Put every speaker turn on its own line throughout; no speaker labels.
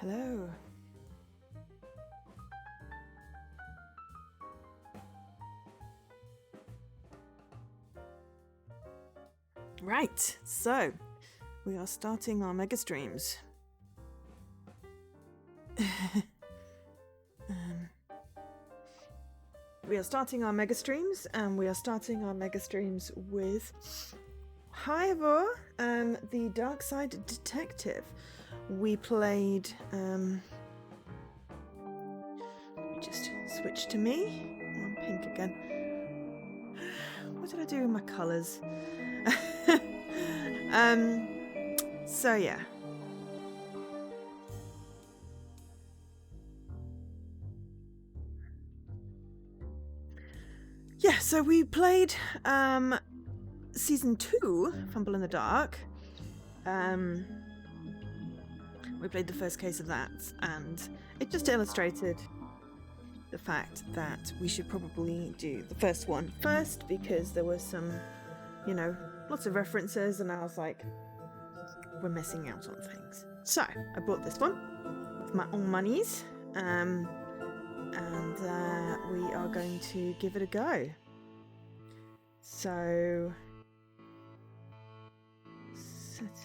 Hello. Right, so we are starting our mega streams. We are starting our mega streams, and we are starting our mega streams with Ivor, the Darkside detective. We played. Let me just switch to me. I'm pink again. What did I do with my colours? So yeah. Yeah, so we played season 2, Fumble in the Dark. We played the first case of that, and it just illustrated the fact that we should probably do the first one first, because there was some, you know, lots of references, and I was like, we're missing out on things. So I bought this one with my own monies, and we are going to give it a go. So settings.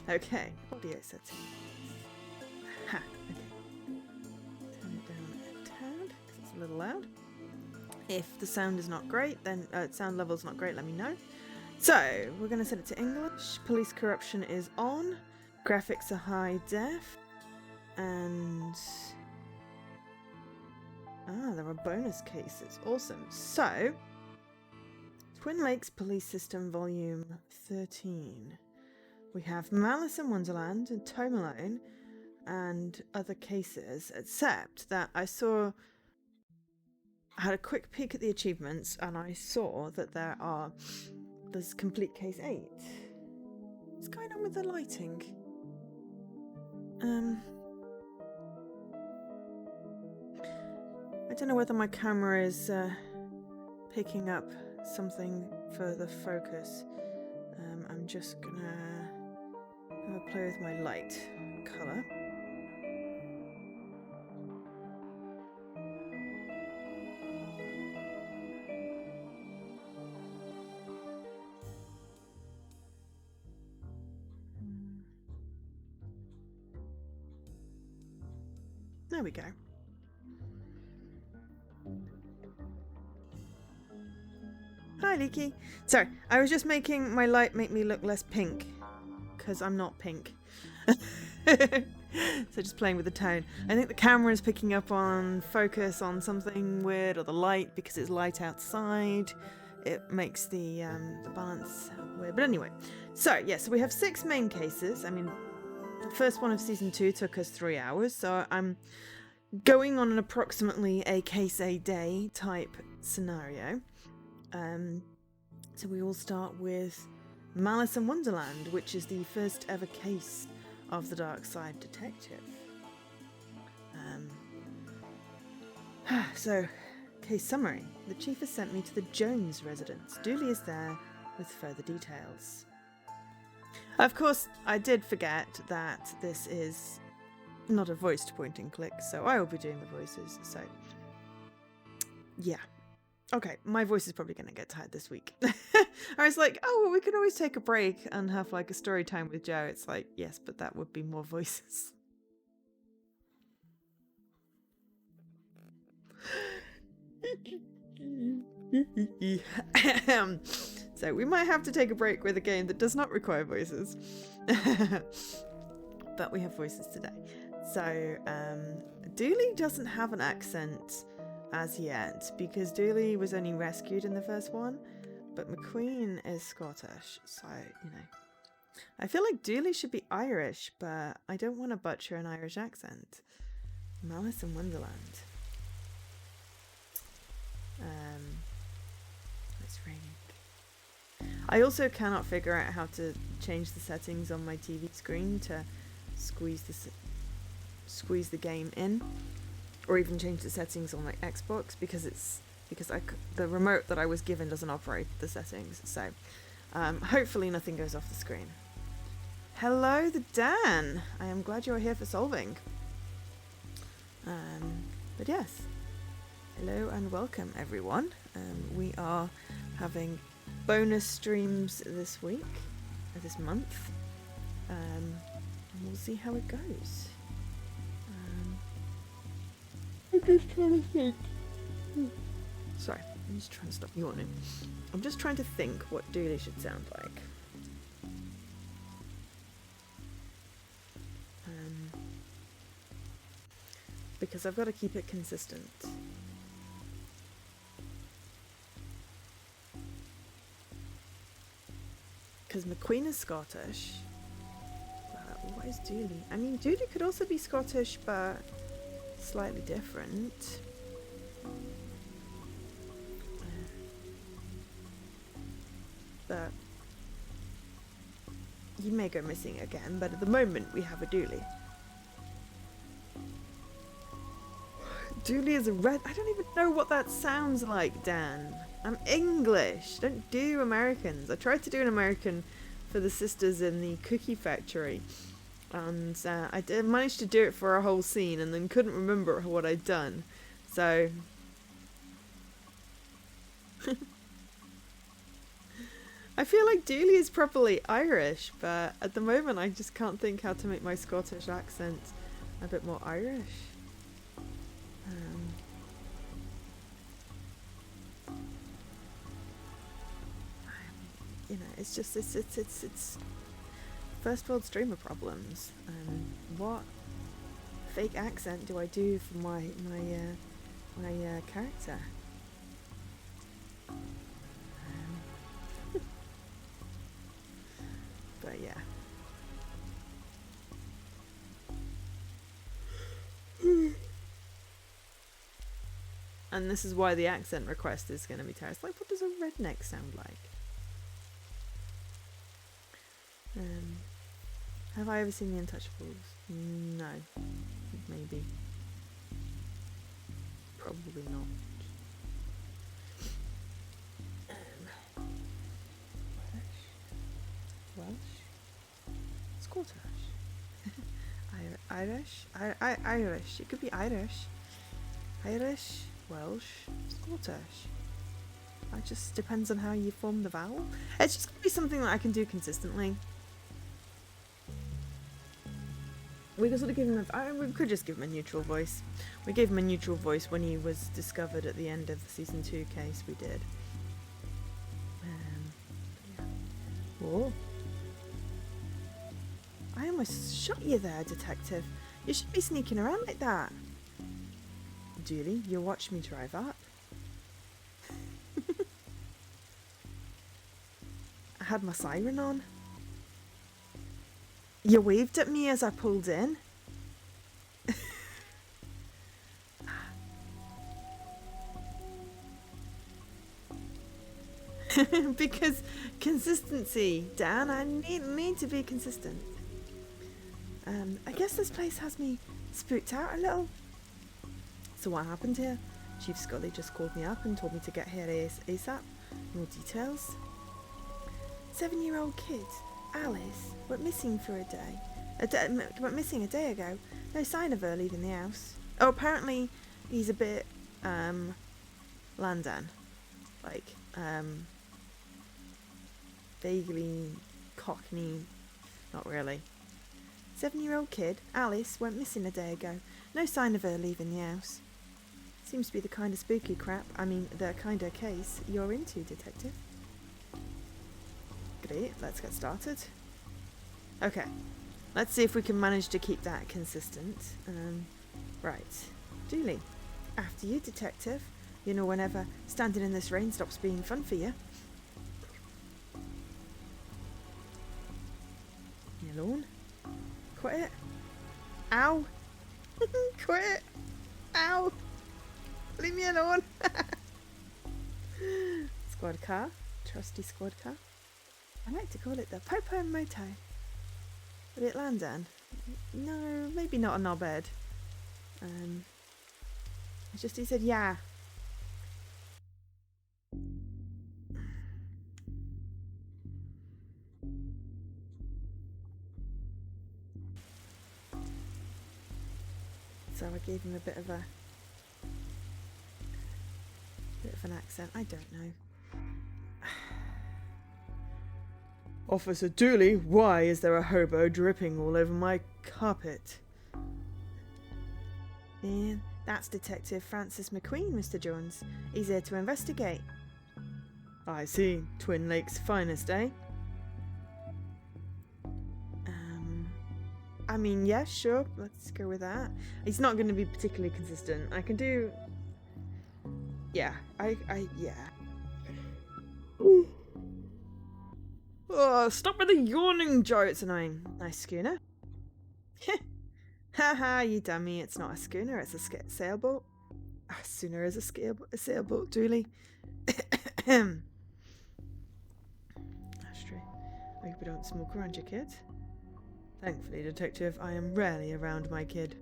Okay, audio settings. Ha, okay. Turn it down a tad because it's a little loud. If the sound is not great, then sound level's not great, let me know. So we're going to set it to English. Police corruption is on. Graphics are high def. And there are bonus cases. Awesome. So Twin Lakes Police System Volume 13. We have Malice in Wonderland and Toe Malone and other cases, except that I had a quick peek at the achievements, and I saw that there's complete case 8. What's going on with the lighting? I don't know whether my camera is picking up something for the focus. I'm just gonna have a play with my light colour. There we go. Hi, Leaky. Sorry, I was just making my light make me look less pink, because I'm not pink. So just playing with the tone. I think the camera is picking up on focus on something weird, or the light, because it's light outside. It makes the balance weird. But anyway, so we have 6 main cases. I mean, the first one of season 2 took us 3 hours, so I'm going on an approximately a case a day type scenario. So we will start with Malice in Wonderland, which is the first ever case of the Darkside detective. So, case summary. The chief has sent me to the Jones residence. Dooley is there with further details. Of course, I did forget that this is not a voiced point and click, so I will be doing the voices, so yeah. Okay, my voice is probably going to get tired this week. I was like, oh, well, we can always take a break and have like a story time with Joe. It's like, yes, but that would be more voices. So we might have to take a break with a game that does not require voices. But we have voices today. So Dooley doesn't have an accent as yet, because Dooley was only rescued in the first one, but McQueen is Scottish, so, you know. I feel like Dooley should be Irish, but I don't want to butcher an Irish accent. Malice in Wonderland. It's raining. I also cannot figure out how to change the settings on my TV screen to squeeze the game in, or even change the settings on my Xbox, because the remote that I was given doesn't operate the settings. So hopefully nothing goes off the screen. Hello, the Dan. I am glad you're here for solving. But yes, hello and welcome everyone. We are having bonus streams this week, this month. And we'll see how it goes. I'm just trying to think. Sorry, I'm just trying to stop yawning. I'm just trying to think what Dooley should sound like. Because I've got to keep it consistent. Because McQueen is Scottish. But what is Dooley? I mean, Dooley could also be Scottish, but slightly different. But you may go missing again, but at the moment we have a Dooley. Dooley is a red. I don't even know what that sounds like, Dan. I'm English. Don't do Americans. I tried to do an American for the sisters in the cookie factory, and I managed to do it for a whole scene, and then couldn't remember what I'd done. So I feel like Dooley is properly Irish, but at the moment I just can't think how to make my Scottish accent a bit more Irish. You know, it's just it's first world streamer problems. What fake accent do I do for my character? But yeah. And this is why the accent request is going to be terrible. Like, what does a redneck sound like? Have I ever seen The Untouchables? No. Maybe. Probably not. Welsh? Scottish? Irish? Irish. It could be Irish. Irish, Welsh, Scottish. It just depends on how you form the vowel. It's just going to be something that I can do consistently. We could sort of give him we could just give him a neutral voice. We gave him a neutral voice when he was discovered at the end of the season 2 case we did. Yeah. Whoa. I almost shot you there, detective. You shouldn't be sneaking around like that. Julie, you watched me drive up. I had my siren on. You waved at me as I pulled in. Because consistency, Dan. I need to be consistent. I guess this place has me spooked out a little. So what happened here? Chief Scully just called me up and told me to get here ASAP. More details. 7-year-old kid, Alice, went missing for a day. Went missing a day ago. No sign of her leaving the house. Oh, apparently he's a bit Landan. Like, vaguely Cockney. Not really. 7-year-old kid, Alice, went missing a day ago. No sign of her leaving the house. Seems to be the kind of spooky crap, the kind of case you're into, detective. Great, let's get started. Okay, let's see if we can manage to keep that consistent. Right, Dooley, after you, detective. You know, whenever standing in this rain stops being fun for you. You alone? Quit it. Ow! Quit it! Ow! Leave me alone! Squad car. Trusty squad car. I like to call it the Popo Moto. Would it land then? No, maybe not a knobhead. It's just he said yeah. gave him a bit of an accent. I don't know. Officer Dooley, why is there a hobo dripping all over my carpet? Yeah, that's Detective Francis McQueen, Mr. Jones. He's here to investigate. I see. Twin Lakes finest, eh? I mean, yeah, sure. Let's go with that. He's not going to be particularly consistent. I can do... Yeah. Yeah. Oh, stop with the yawning, Joe. It's annoying. Nice schooner. Haha, you dummy. It's not a schooner. It's a sailboat. A schooner is a sailboat, Dooley. Ashtray. I hope you don't smoke around your kid. Thankfully, Detective, I am rarely around my kid.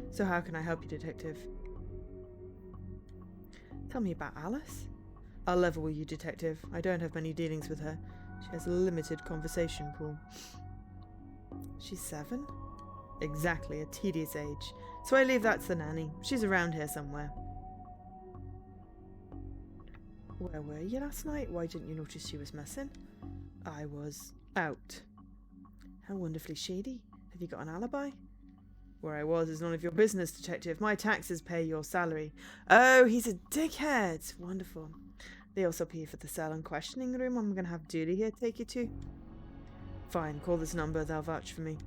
So how can I help you, Detective? Tell me about Alice. I'll level with you, Detective. I don't have many dealings with her. She has a limited conversation pool. She's 7? Exactly, a tedious age. So I leave that to the nanny. She's around here somewhere. Where were you last night? Why didn't you notice she was missing? I was out. How wonderfully shady. Have you got an alibi? Where I was is none of your business, Detective. My taxes pay your salary. Oh, he's a dickhead. Wonderful. They also pay for the cell and questioning room I'm going to have Dooley here take you to. Fine, call this number. They'll vouch for me.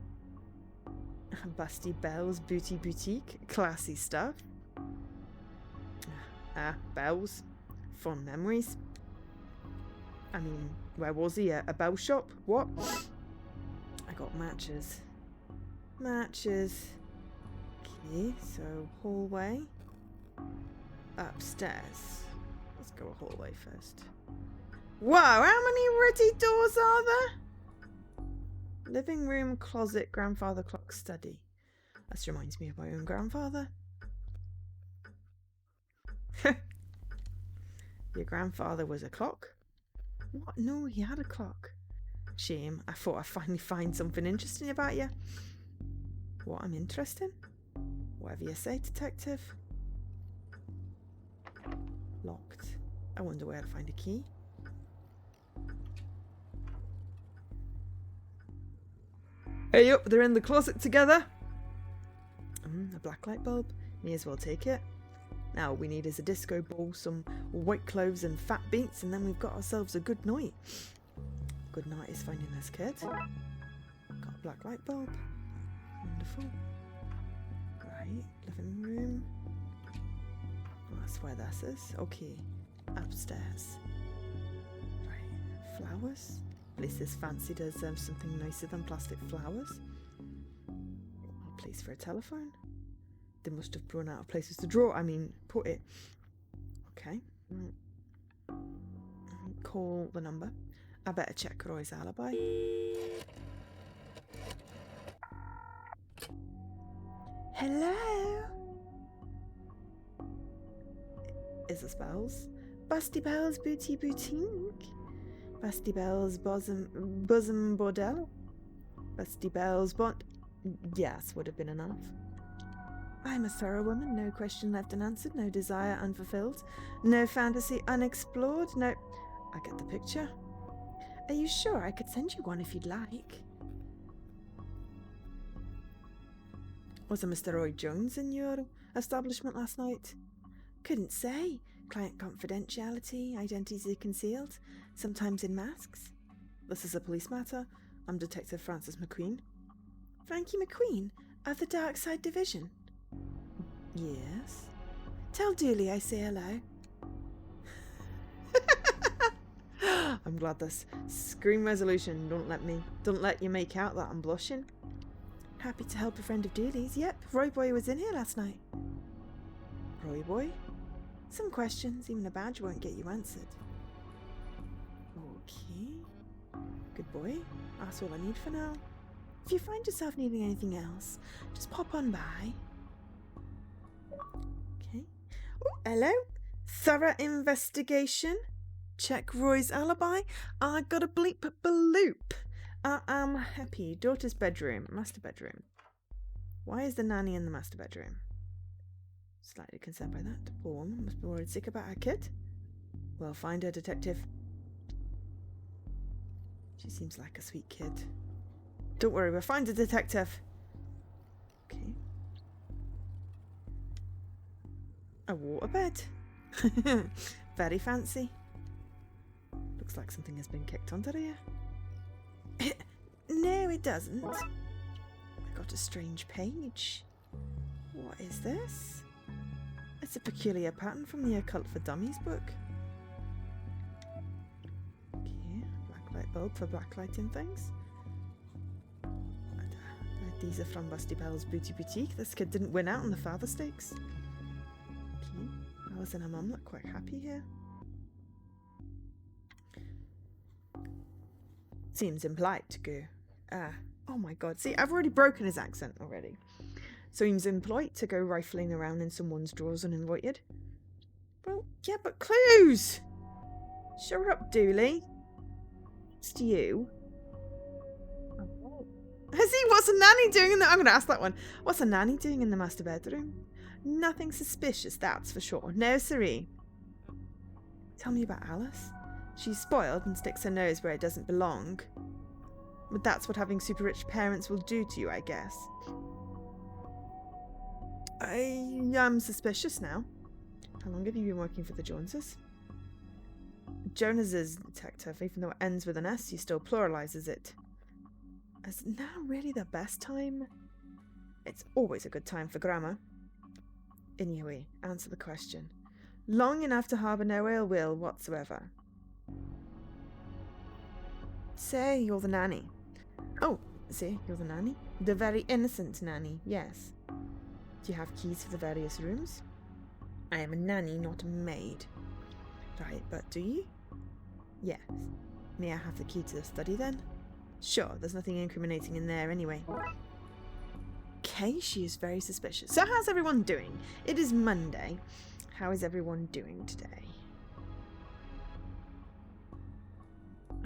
Busty Bells Booty Boutique. Classy stuff. Bells. Fond memories. I mean, where was he? A bell shop? What? I got matches. Matches. Okay, so hallway. Upstairs. Let's go a hallway first. Wow, how many ready doors are there? Living room, closet, grandfather clock, study. This reminds me of my own grandfather. Your grandfather was a clock? What? No, he had a clock. Shame. I thought I'd finally find something interesting about you. What, I'm interesting? Whatever you say, Detective. Locked. I wonder where to find a key. Hey up, they're in the closet together. A black light bulb. May as well take it. Now all we need is a disco ball, some white cloves and fat beats, and then we've got ourselves a good night. Good night is finding this kid. Got a black light bulb. Wonderful. Right, living room. Well, that's where this is. Okay, upstairs. Right, flowers. At least this fancy does something nicer than plastic flowers. A place for a telephone. They must have run out of places to draw. I mean, put it. Okay. Right. Call the number. I better check Roy's alibi. Hello? Is this Bells? Busty Bells Booty Boutique? Busty Bells Bosom Bordel? Busty Bells Yes, would have been enough. I'm a thorough woman, no question left unanswered, no desire unfulfilled, no fantasy unexplored, no... I get the picture. Are you sure I could send you one if you'd like? Was a Mr. Roy Jones in your establishment last night? Couldn't say. Client confidentiality, identity concealed, sometimes in masks. This is a police matter. I'm Detective Francis McQueen. Frankie McQueen, of the Darkside Division. Yes. Tell Dooley I say hello. I'm glad this screen resolution don't let you make out that I'm blushing. Happy to help a friend of Dooley's. Yep, Roy Boy was in here last night. Roy Boy? Some questions, even a badge won't get you answered. Okay. Good boy. That's all I need for now. If you find yourself needing anything else, just pop on by. Okay. Oh, hello. Thorough investigation. Check Roy's alibi. I got a bleep bloop. I am happy. Daughter's bedroom. Master bedroom. Why is the nanny in the master bedroom? Slightly concerned by that. The poor woman must be worried sick about her kid. Well, find her, detective. She seems like a sweet kid. Don't worry, we'll find a detective. Okay. A waterbed. Very fancy. Looks like something has been kicked under here. No, it doesn't. I got a strange page. What is this? It's a peculiar pattern from the Occult for Dummies book. Okay, black light bulb for blacklighting things. These are from Busty Bell's Booty Boutique. This kid didn't win out on the father stakes. Okay, Alice and her mum look quite happy here. Seems impolite to go. Oh my god. See, I've already broken his accent already. Seems impolite to go rifling around in someone's drawers uninvited. Well, yeah, but clues! Shut up, Dooley. It's to you. Oh. What's a nanny doing in the... I'm going to ask that one. What's a nanny doing in the master bedroom? Nothing suspicious, that's for sure. No, siree. Tell me about Alice. She's spoiled and sticks her nose where it doesn't belong. But that's what having super rich parents will do to you, I guess. I am suspicious now. How long have you been working for the Joneses? Joneses, detective. Even though it ends with an S, he still pluralizes it. Is now really the best time? It's always a good time for grammar. Anyway, answer the question. Long enough to harbour no ill will whatsoever. Say you're the nanny. Oh, say you're the nanny? The very innocent nanny, yes. Do you have keys for the various rooms? I am a nanny, not a maid. Right, but do you? Yes. May I have the key to the study then? Sure, there's nothing incriminating in there anyway. Okay, she is very suspicious. So how's everyone doing? It is Monday. How is everyone doing today?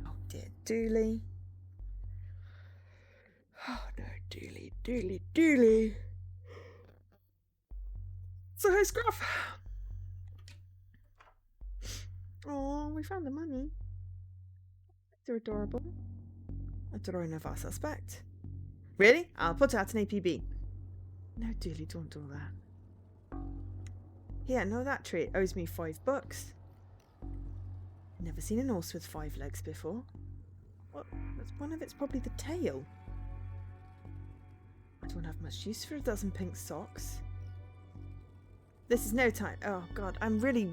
Oh dear, Dooley. Oh no, Dooley, Dooley, Dooley. So hey, Scruff. Oh, we found the money. They're adorable. A drawing of our suspect. Really? I'll put out an APB. No, Dooley, don't do that. Here, no, that tree owes me $5. Never seen an horse with 5 legs before. Well, one of it's probably the tail. I don't have much use for a dozen pink socks. This is no time. Oh god, I'm really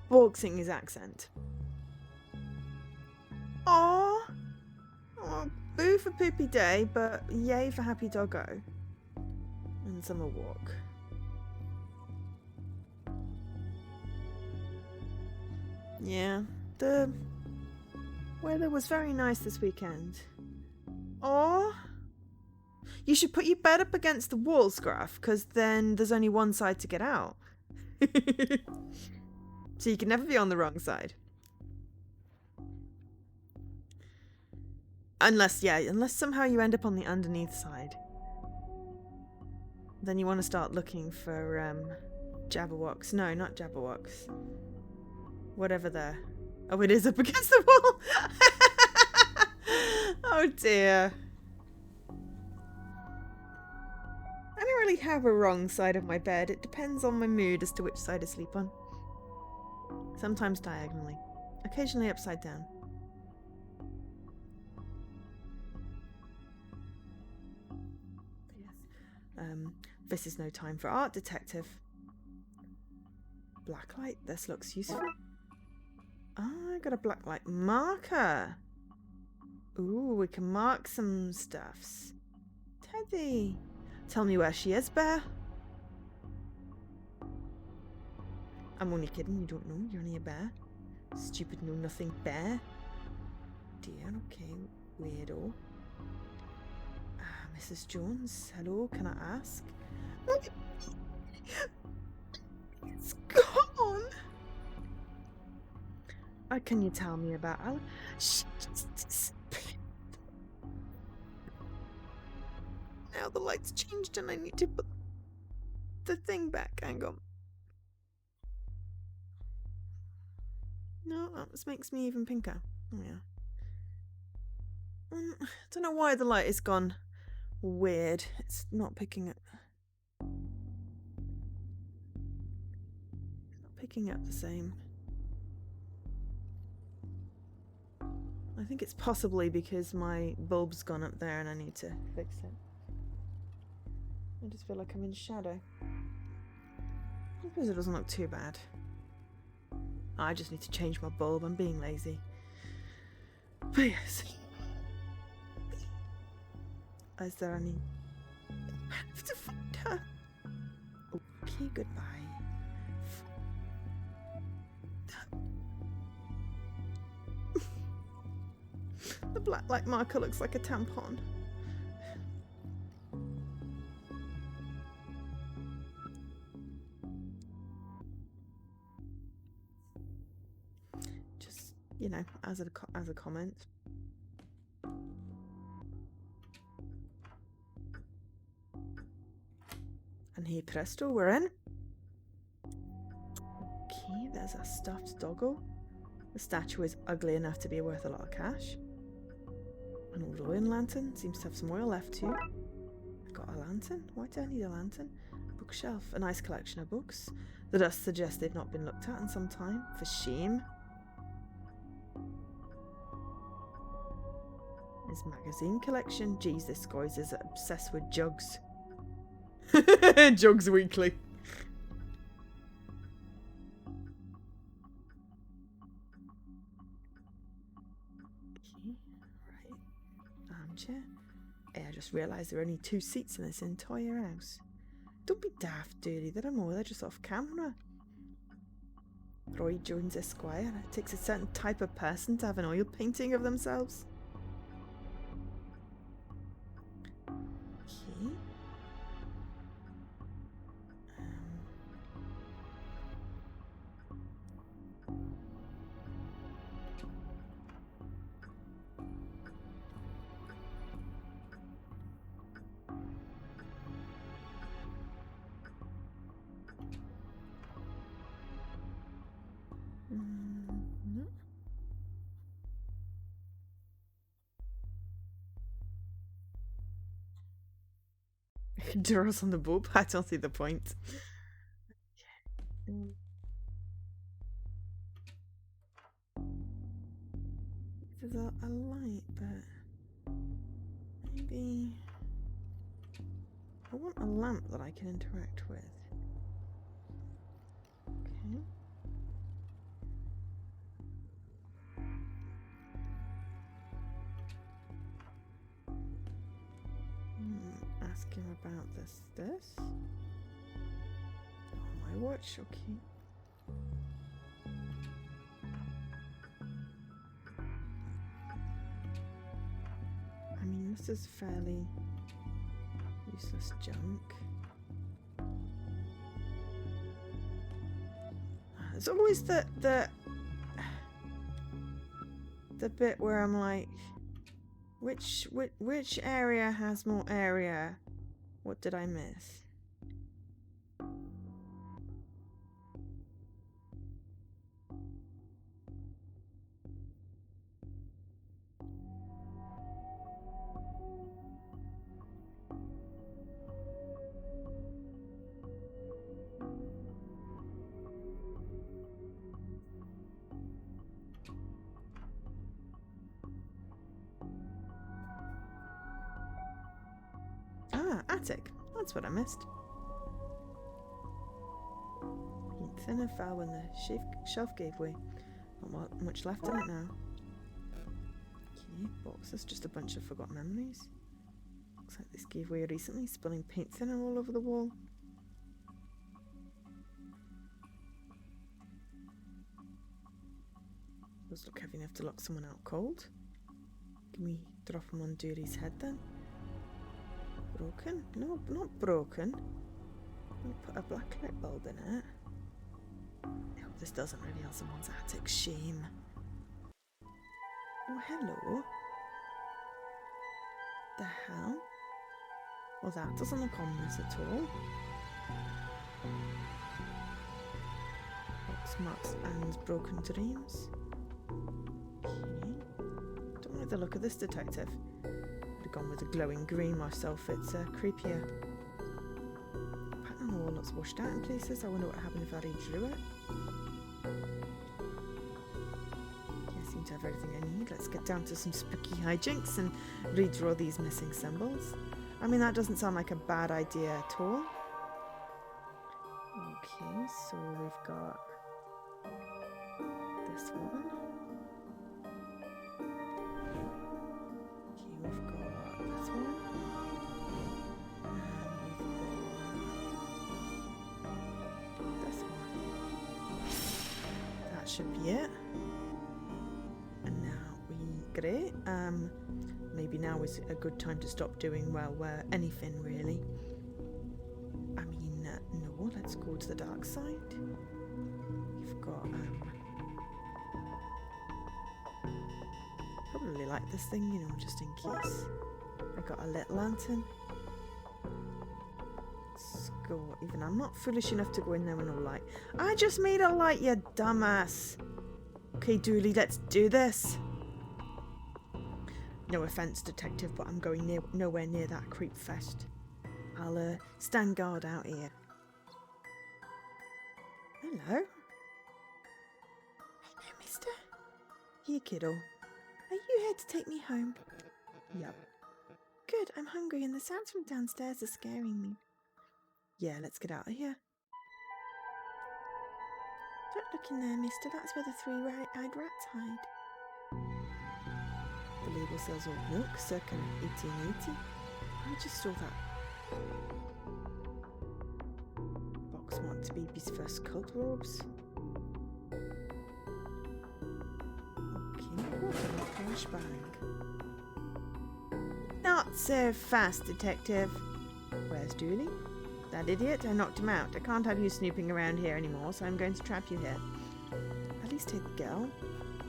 boxing his accent. Aww. Oh, boo for poopy day, but yay for happy doggo. And summer walk. Yeah, the weather was very nice this weekend. Aww. You should put your bed up against the wall, Scruff, because then there's only one side to get out. So you can never be on the wrong side. Unless somehow you end up on the underneath side. Then you want to start looking for Jabberwocks. No, not Jabberwocks. Whatever they're... Oh, it is up against the wall! Oh dear. I don't really have a wrong side of my bed. It depends on my mood as to which side I sleep on. Sometimes diagonally. Occasionally upside down. Yes. This is no time for art, detective. Blacklight. This looks useful. Ah, I got a blacklight marker. Ooh, we can mark some stuffs. Teddy. Tell me where she is, Bear. I'm only kidding, you don't know. You're only a bear. Stupid know-nothing bear. Dear, okay, weirdo. Mrs. Jones, hello, can I ask? It's gone. Can you tell me about Al? Now the lights light's changed and I need to put the thing back. Hang on. No, this makes me even pinker. Oh yeah. I don't know why the light has gone weird. It's not picking up. Not picking up the same. I think it's possibly because my bulb's gone up there and I need to fix it. I just feel like I'm in shadow. I suppose it doesn't look too bad. I just need to change my bulb. I'm being lazy. But yes. Is there any... I have to find her. Okay, goodbye. The black light marker looks like a tampon. Just, you know, as a comment. And here, presto, we're in. Okay, there's a stuffed doggo. The statue is ugly enough to be worth a lot of cash. An old oil lantern. Seems to have some oil left too. Got a lantern? Why do I need a lantern? Bookshelf. A nice collection of books. The dust suggests they've not been looked at in some time. For shame. His magazine collection. Jeez, this guy's is obsessed with jugs. Jugs Weekly. Okay, right. Armchair. I just realised there are only 2 seats in this entire house. Don't be daft, Dirty. There are more. They're just off camera. Roy Jones Esquire. It takes a certain type of person to have an oil painting of themselves. Okay. No. Doors on the bulb. I don't see the point. There's a light, but maybe I want a lamp that I can interact with. Okay. Ask him about this. Oh, my watch, okay. I mean, this is fairly useless junk. There's always the bit where I'm like, which area has more area? What did I miss? Ah, attic. That's what I missed. Thinner fell when the shelf gave way. Not much left in it now. Okay, boxes, just a bunch of forgotten memories. Looks like this gave way recently, spilling paint thinner all over the wall. Those look heavy enough to lock someone out cold. Can we drop them on Dury's head then? Broken? No, not broken. We put a black light bulb in it. No, this doesn't reveal someone's attic. Shame. Oh, hello. The hell? Well, that doesn't look ominous at all. Box marks and broken dreams. Okay. Don't like the look of this detective. Would have gone with the glowing green myself. It's creepier. Pattern on the wall looks washed out in places. I wonder what happened if I redrew it. Yeah, seem to have everything I need. Let's get down to some spooky hijinks and redraw these missing symbols. I mean, that doesn't sound like a bad idea at all. Okay, so we've got this one. Okay, we've got this one. And we've got this one. That should be it. And now great. Maybe now is a good time to stop doing, well, anything really. I mean, no, let's go to the dark side. You've got, probably like this thing, you know, just in case. I got a lit lantern. Let's go. Even I'm not foolish enough to go in there with no light. I just made a light, you dumbass. Okay, Dooley, let's do this. No offence, detective, but I'm going nowhere near that creep fest. I'll stand guard out here. Hello? Hello, mister. Here, kiddo. Are you here to take me home? Yep. Good, I'm hungry and the sounds from downstairs are scaring me. Yeah, let's get out of here. Don't look in there, mister. That's where the three-eyed rats hide. The label sells old milk, circa 1880. I just saw that. Box marked baby's first cult robes. Okay, what a flashbang. Not so fast, detective. Where's Dooley? That idiot? I knocked him out. I can't have you snooping around here anymore, so I'm going to trap you here. At least take the girl.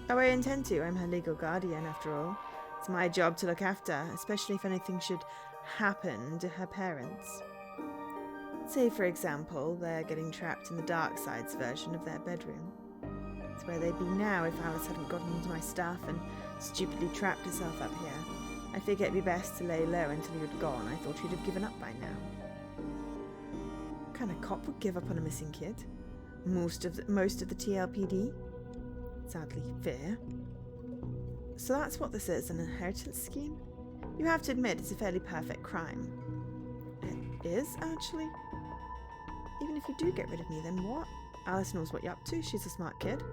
Oh, I intend to. I'm her legal guardian, after all. It's my job to look after, especially if anything should happen to her parents. Say, for example, they're getting trapped in the Darkside's version of their bedroom. It's where they'd be now if Alice hadn't gotten into my stuff and stupidly trapped herself up here. I figured it'd be best to lay low until you'd gone. I thought you'd have given up by now. What kind of cop would give up on a missing kid? Most of the TLPD? Sadly fair. So that's what this is, an inheritance scheme? You have to admit it's a fairly perfect crime. It is, actually. Even if you do get rid of me, then what? Alice knows what you're up to. She's a smart kid.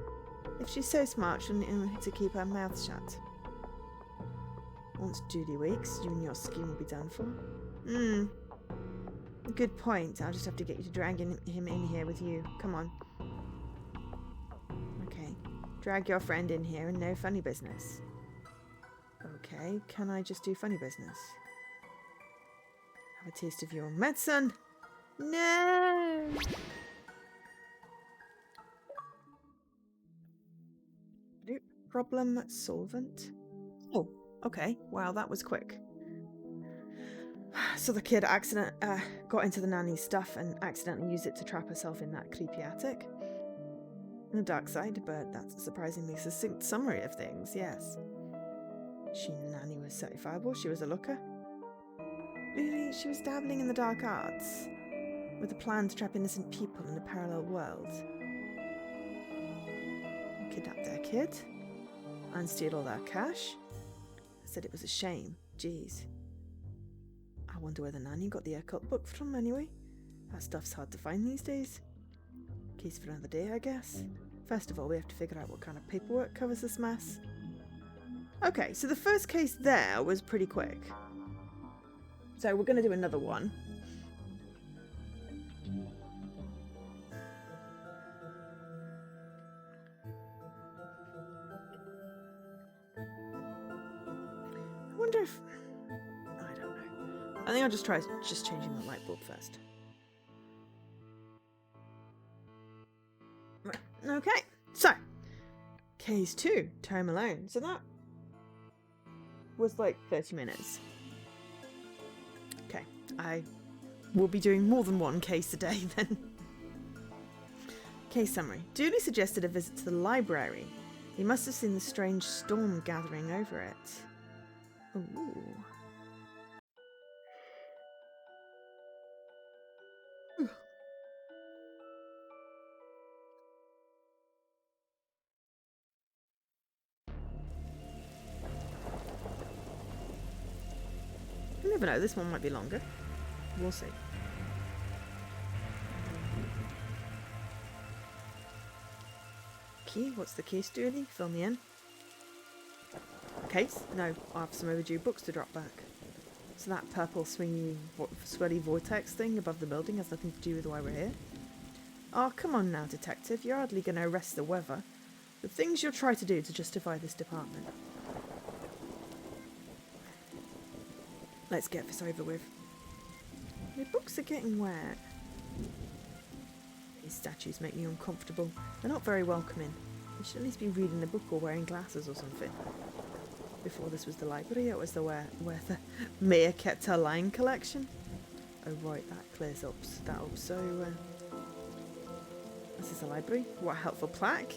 If she's so smart, she'll need to keep her mouth shut. Once Judy wakes, you and your scheme will be done for. Good point. I'll just have to get you to drag him in here with you. Come on. Okay. Drag your friend in here and no funny business. Okay, can I just do funny business? Have a taste of your medicine? No! Problem solvent? Oh, okay. Wow, that was quick. So the kid got into the nanny's stuff and accidentally used it to trap herself in that creepy attic. The dark side, but that's a surprisingly succinct summary of things, yes. She and Nanny was certifiable, she was a looker. Really, she was dabbling in the dark arts, with a plan to trap innocent people in a parallel world. Kidnap their kid, and steal all their cash. I said it was a shame, jeez. I wonder where the Nanny got the occult book from anyway. That stuff's hard to find these days. Case for another day, I guess. First of all, we have to figure out what kind of paperwork covers this mess. Okay, so the first case there was pretty quick. So we're going to do another one. I wonder if... I don't know. I think I'll just try changing the light bulb first. Right. Okay, so case 2, time alone. So that was like 30 minutes. Okay, I will be doing more than one case a day then. Case summary. Dooley suggested a visit to the library. He must have seen the strange storm gathering over it. Ooh. You never know, this one might be longer. We'll see. Key? What's the case, Dooley? Fill me in. Case? No, I have some overdue books to drop back. So that purple swingy, sweaty vortex thing above the building has nothing to do with why we're here? Oh, come on now, detective. You're hardly going to arrest the weather. The things you'll try to do to justify this department. Let's get this over with. My books are getting wet. These statues make me uncomfortable. They're not very welcoming. You should at least be reading a book or wearing glasses or something. Before this was the library, it was the where the mayor kept her line collection. Oh right, that clears that up. So, this is a library. What a helpful plaque.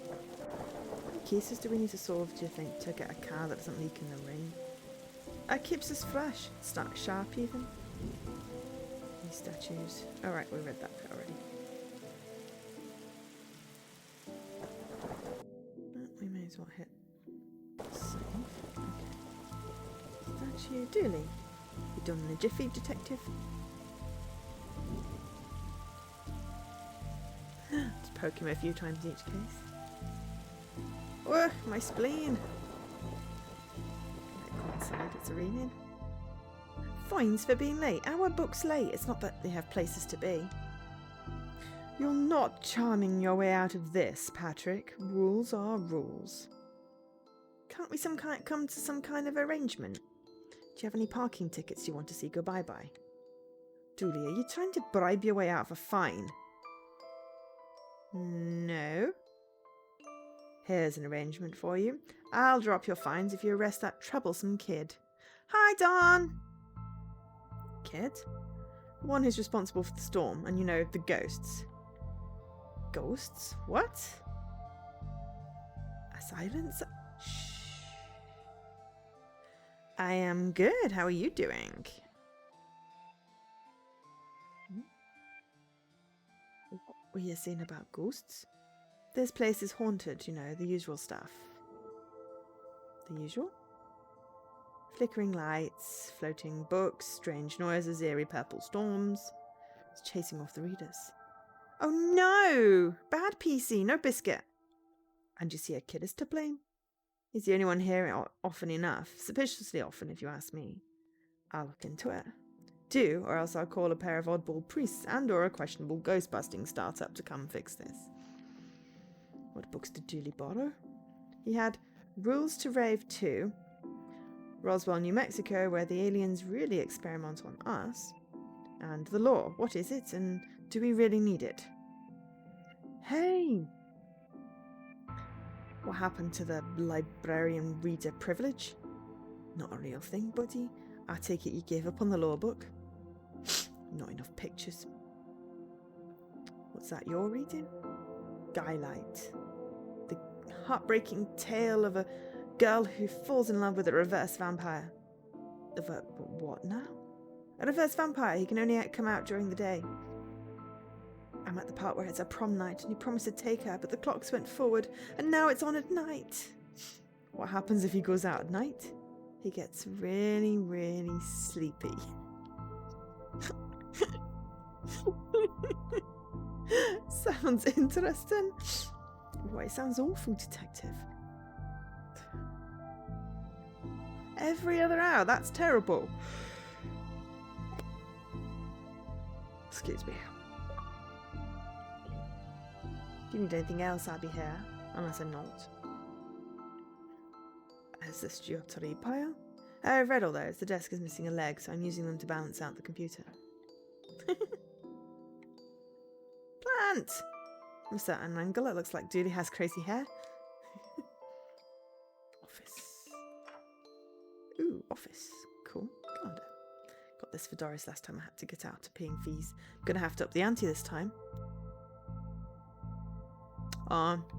How many cases do we need to solve, do you think, to get a car that doesn't leak in the rain? It keeps us fresh. It's not sharp even. These statues. Alright, we read that bit already. We may as well hit save. Okay. Statue. Dooley. You done in a jiffy, detective? Just poke him a few times each case. Ugh, my spleen. Inside, it's raining. Fines for being late. Our book's late. It's not that they have places to be. You're not charming your way out of this, Patrick. Rules are rules. Can't we come to some kind of arrangement? Do you have any parking tickets you want to see go bye-bye? Dooley, are you trying to bribe your way out of a fine? No. Here's an arrangement for you. I'll drop your fines if you arrest that troublesome kid. Hi, Don! Kid? The one who's responsible for the storm, and you know, the ghosts. Ghosts? What? A silence? Shh. I am good. How are you doing? What were you saying about ghosts? This place is haunted, you know, the usual stuff. The usual? Flickering lights, floating books, strange noises, eerie purple storms. It's chasing off the readers. Oh no! Bad PC, no biscuit. And you see a kid is to blame? He's the only one here often enough. Suspiciously often, if you ask me. I'll look into it. Do, or else I'll call a pair of oddball priests and or a questionable ghost-busting startup to come fix this. What books did Dooley borrow? He had Rules to Rave 2, Roswell, New Mexico, where the aliens really experiment on us, and The Law. What is it, and do we really need it? Hey! What happened to the librarian reader privilege? Not a real thing, buddy. I take it you gave up on the law book. Not enough pictures. What's that you're reading? Skylight. The heartbreaking tale of a girl who falls in love with a reverse vampire. What now? A reverse vampire. He can only come out during the day. I'm at the part where it's a prom night and he promised to take her, but the clocks went forward and now it's on at night. What happens if he goes out at night? He gets really, really sleepy. Sounds interesting. Why, it sounds awful, detective. Every other hour, that's terrible. Excuse me. If you need anything else, I'll be here. Unless I'm not. Is this your tree pile? I've read all those. The desk is missing a leg, so I'm using them to balance out the computer. Plant! From a certain angle, it looks like Dooley has crazy hair. Office. Ooh, office. Cool. Commander. Got this for Doris last time I had to get out to paying fees. Gonna have to up the ante this time.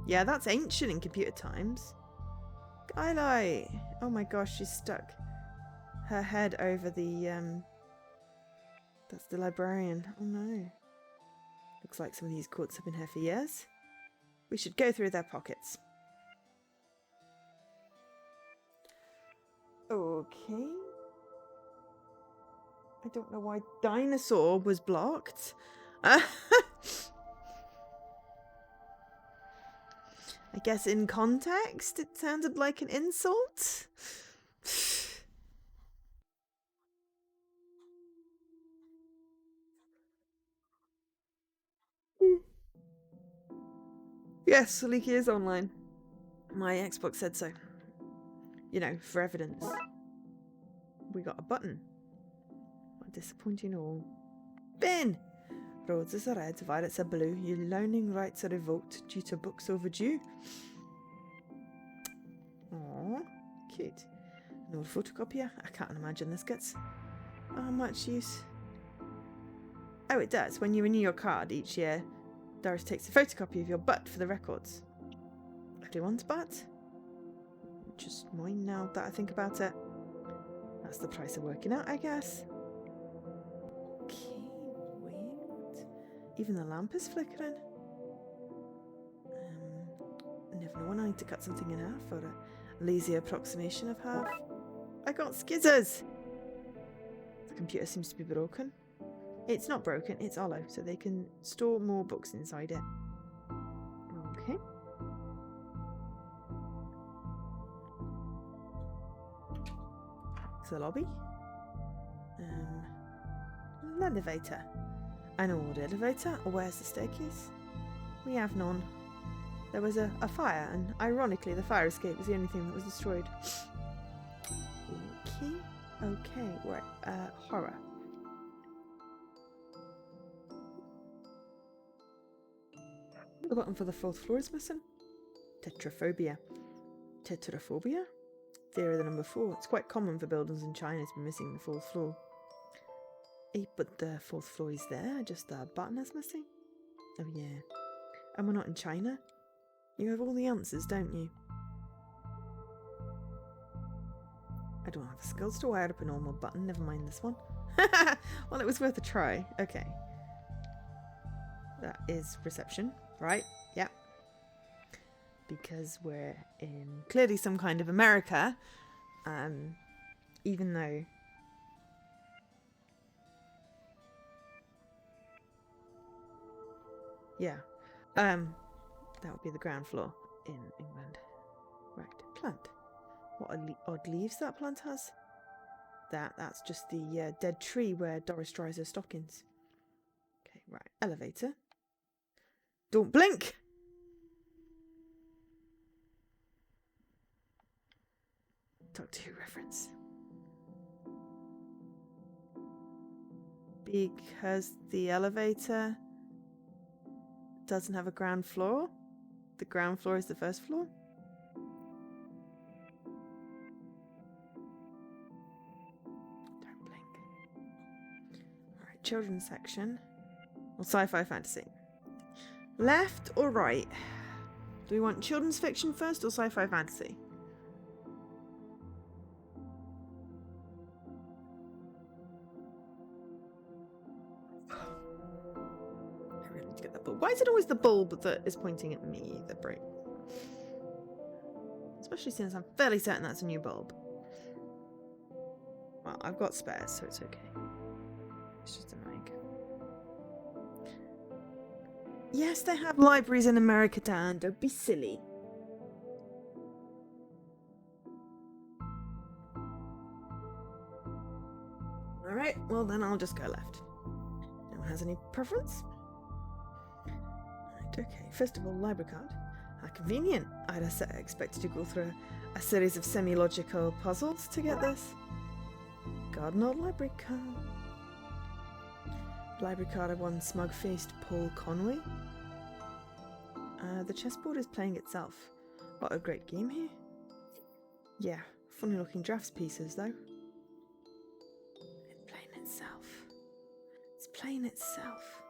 Yeah, that's ancient in computer times. Skylight! Oh my gosh, she's stuck her head over the, that's the librarian. Oh no. Looks like some of these courts have been here for years. We should go through their pockets. Okay. I don't know why dinosaur was blocked. I guess in context it sounded like an insult. Yes, Leaky is online. My Xbox said so. You know, for evidence. We got a button. What disappointing all. Bin! Roses are red, violets are blue. Your learning rights are revoked due to books overdue. Aww, cute. No photocopier? I can't imagine this gets much use. Oh, it does. When you renew your card each year, Doris takes a photocopy of your butt for the records. Everyone's butt? Just mine now that I think about it. That's the price of working out, I guess. Okay, weird. Even the lamp is flickering. Never know when I need to cut something in half for a lazy approximation of half. I got skizzers! The computer seems to be broken. It's not broken, it's hollow, so they can store more books inside it. Okay. It's the lobby. An elevator. An old elevator? Or where's the staircase? We have none. There was a fire, and ironically the fire escape was the only thing that was destroyed. Okay, right, horror. The button for the 4th floor is missing. Tetraphobia. Tetraphobia? Fear of the number 4. It's quite common for buildings in China to be missing the 4th floor. But the 4th floor is there, just the button is missing. Oh yeah. And we're not in China. You have all the answers, don't you? I don't have the skills to wire up a normal button, never mind this one. Well, it was worth a try. Okay. That is reception, right? Yeah. Because we're in clearly some kind of America, even though yeah, that would be the ground floor in England. Right, plant. What odd leaves that plant has. That's just the dead tree where Doris dries her stockings. Okay, right, elevator. Don't blink! Doctor Who reference. Because the elevator doesn't have a ground floor. The ground floor is the 1st floor. Don't blink. Alright, children's section. Or sci-fi fantasy. Left or right? Do we want children's fiction first or sci-fi fantasy? I really need to get that bulb. Why is it always the bulb that is pointing at me, the brain? Especially since I'm fairly certain that's a new bulb. Well, I've got spares, so it's okay. It's just annoying. Yes, they have libraries in America, Dan. Don't be silly. Alright, well then I'll just go left. No one has any preference? Right, okay. First of all, library card. How convenient. I'd have expected to go through a series of semi-logical puzzles to get this. Garden or library card. Library card of one smug-faced Paul Conway. The chessboard is playing itself. What a great game here. Yeah, funny looking drafts pieces though. It's playing itself. plain itself.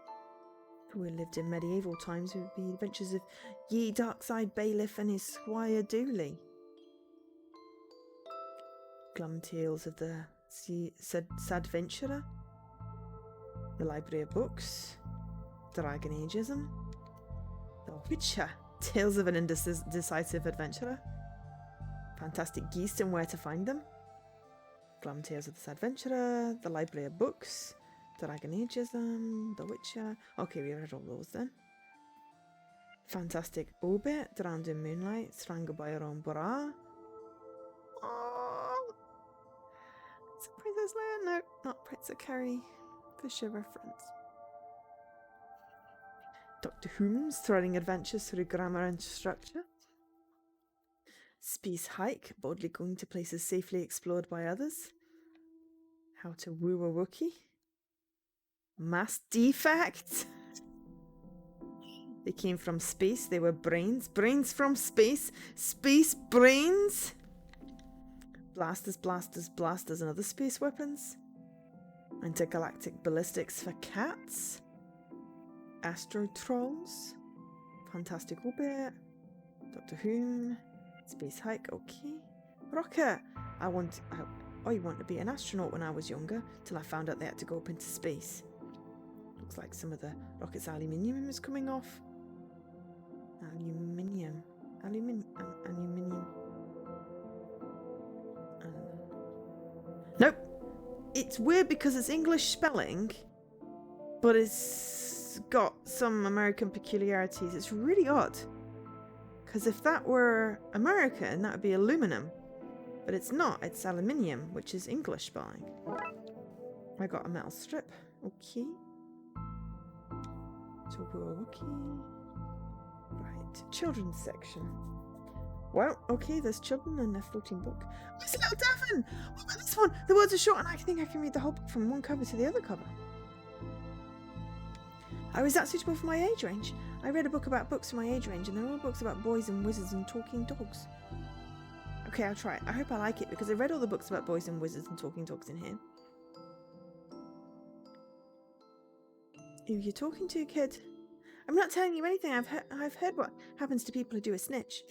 If we lived in medieval times, it would be adventures of ye Darkside bailiff and his squire Dooley. Glum tales of the Sadventurer, the Library of Books, Dragon Ageism, The Witcher, tales of an indecisive adventurer, fantastic geese and where to find them, Glum tales of the Sadventurer, the Library of Books, Dragon Ageism, The Witcher. Okay, we read all those then. Fantastic Obit, Drowned in Moonlight, Strangled by Her Own Bra. Oh, it's a Princess Leia. No, not Prince of Carrie. Fisher reference. Dr. Whom's thrilling adventures through grammar and structure. Space Hike, boldly going to places safely explored by others. How to Woo a Wookiee. Mass Defect. They came from space. They were brains. Brains from space. Space brains. Blasters, blasters, blasters, and other space weapons. Intergalactic ballistics for cats. Astro Trolls. Fantastic Obit. Doctor Who. Space Hike. Okay. Rocket. I wanted to be an astronaut when I was younger, till I found out they had to go up into space. Looks like some of the rocket's aluminium is coming off. Aluminium. Nope. It's weird because it's English spelling, but it's got some American peculiarities. It's really odd. Because if that were American, that would be aluminum. But it's not. It's aluminium, which is English spelling. I got a metal strip. Okay. Wookiee. Right. Children's section. Well, okay, there's children and a floating book. Oh, it's a little Devon! What about this one? The words are short and I think I can read the whole book from one cover to the other cover. Oh, is that suitable for my age range? I read a book about books for my age range and they're all books about boys and wizards and talking dogs. Okay, I'll try it. I hope I like it because I read all the books about boys and wizards and talking dogs in here. Who are you talking to, kid? I'm not telling you anything. I've heard what happens to people who do a snitch.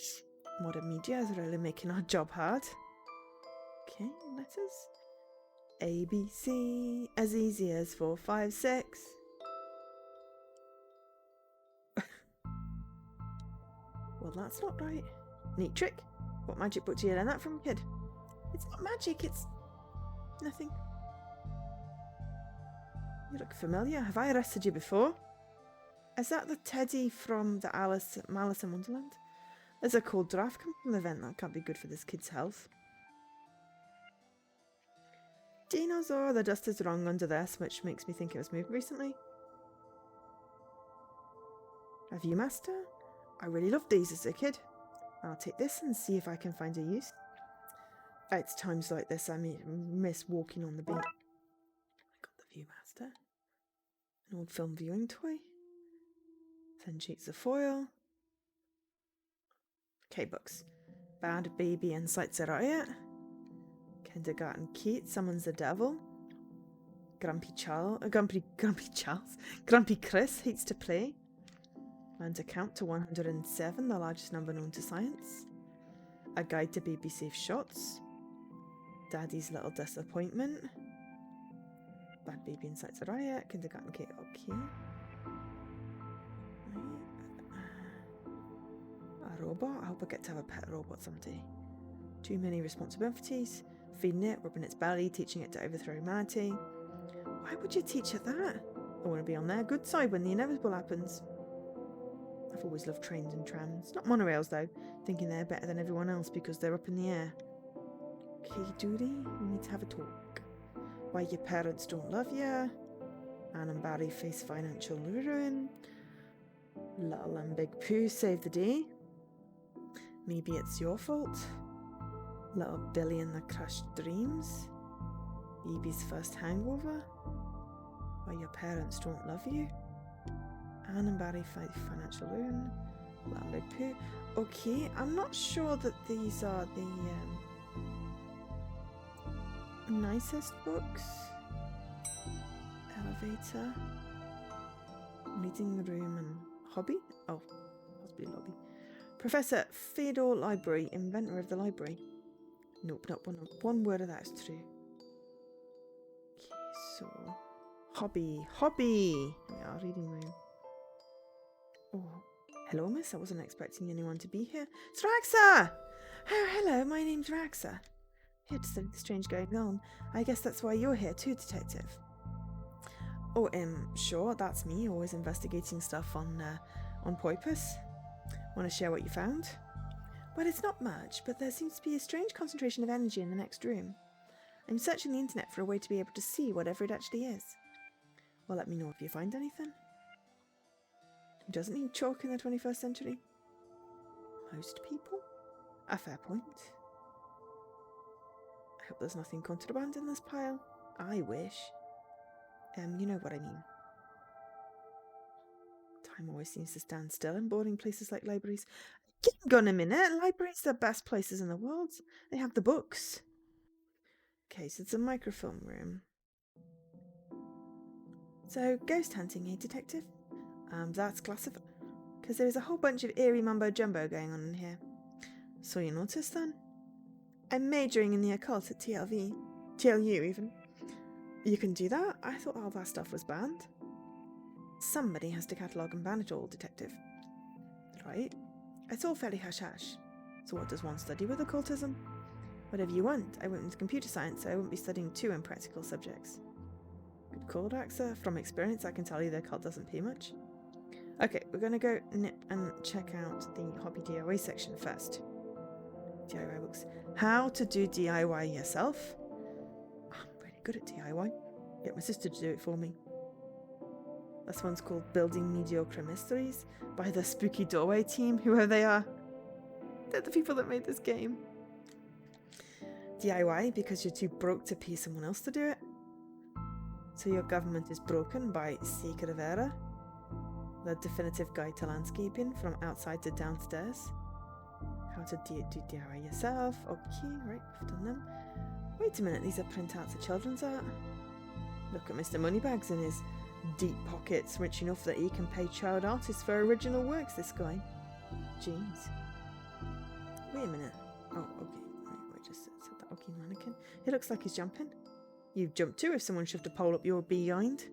Modern media is really making our job hard. Okay, letters. A, B, C, as easy as 4, 5, 6. Well, that's not right. Neat trick. What magic book do you learn that from, kid? It's not magic, it's nothing. You look familiar. Have I arrested you before? Is that the Teddy from the Alice in Wonderland? There's a cold draft coming from the vent. That can't be good for this kid's health. Dinosaur, the dust is wrong under this, which makes me think it was moved recently. A Viewmaster? I really loved these as a kid. I'll take this and see if I can find a use. It's times like this I miss walking on the beach. I got the Viewmaster. An old film viewing toy. 10 sheets of foil. K-books. Bad Baby and Sights a Riot. Kindergarten Kate summons the devil. Grumpy Chris hates to play. Learn to count to 107, the largest number known to science. A guide to baby safe shots. Daddy's little disappointment. Bad Baby and Sights a Riot. Kindergarten Kate. Okay. A robot. I hope I get to have a pet robot someday. Too many responsibilities. Feeding it, rubbing its belly, teaching it to overthrow humanity. Why would you teach it that? I want to be on their good side when the inevitable happens. I've always loved trains and trams. Not monorails though, thinking they're better than everyone else because they're up in the air. Okay, Doody, we need to have a talk. Why your parents don't love you. Anne and Barry face financial ruin. Little and Big Pooh save the day. Maybe it's your fault. Little Billy and the crushed dreams. Baby's first hangover. Why your parents don't love you. Anne and Barry fight financial ruin. Little Big Pooh. Okay, I'm not sure that these are the nicest books. elevator. Meeting room and hobby? Oh, possibly lobby. Professor Theodore Library, inventor of the library. Nope, not one word of that is true. Okay, so hobby. Yeah, reading room. Oh, hello, miss. I wasn't expecting anyone to be here. It's Raxa! Oh, hello. My name's Raxa. Here to study the strange going on. I guess that's why you're here too, detective. Oh, sure, that's me, always investigating stuff on Poipus. Want to share what you found? Well, it's not much, but there seems to be a strange concentration of energy in the next room. I'm searching the internet for a way to be able to see whatever it actually is. Well, let me know if you find anything. Who doesn't need chalk in the 21st century? Most people? A fair point. I hope there's nothing contraband in this pile. I wish. You know what I mean. Time always seems to stand still in boarding places like libraries. Hang on a minute. Libraries are the best places in the world. They have the books. Okay, so it's a microfilm room. So, ghost hunting, eh, detective? That's classified. Because there's a whole bunch of eerie mumbo-jumbo going on in here. So you noticed then? I'm majoring in the occult at TLV. TLU, even. You can do that? I thought all that stuff was banned. Somebody has to catalogue and ban it all, detective. Right? It's all fairly hush-hush. So what does one study with occultism? Whatever you want. I went into computer science, so I won't be studying too impractical subjects. Good call, Daxa. From experience, I can tell you the occult doesn't pay much. Okay, we're going to go nip and check out the hobby DIY section first. DIY books. How to do DIY yourself? I'm pretty good at DIY. Get my sister to do it for me. This one's called Building Mediocre Mysteries by the Spooky Doorway team, whoever they are. They're the people that made this game. DIY because you're too broke to pay someone else to do it. So Your Government is Broken by C. Rivera. The Definitive Guide to Landscaping from Outside to Downstairs. How to do DIY yourself. Okay, right, we've done them. Wait a minute, these are printouts of children's art. Look at Mr. Moneybags in his deep pockets, rich enough that he can pay child artists for original works, this guy. Jeez. Wait a minute. Oh, okay. Right, I just said that. Okay, mannequin. He looks like he's jumping. You'd jump too if someone shoved a pole up your behind.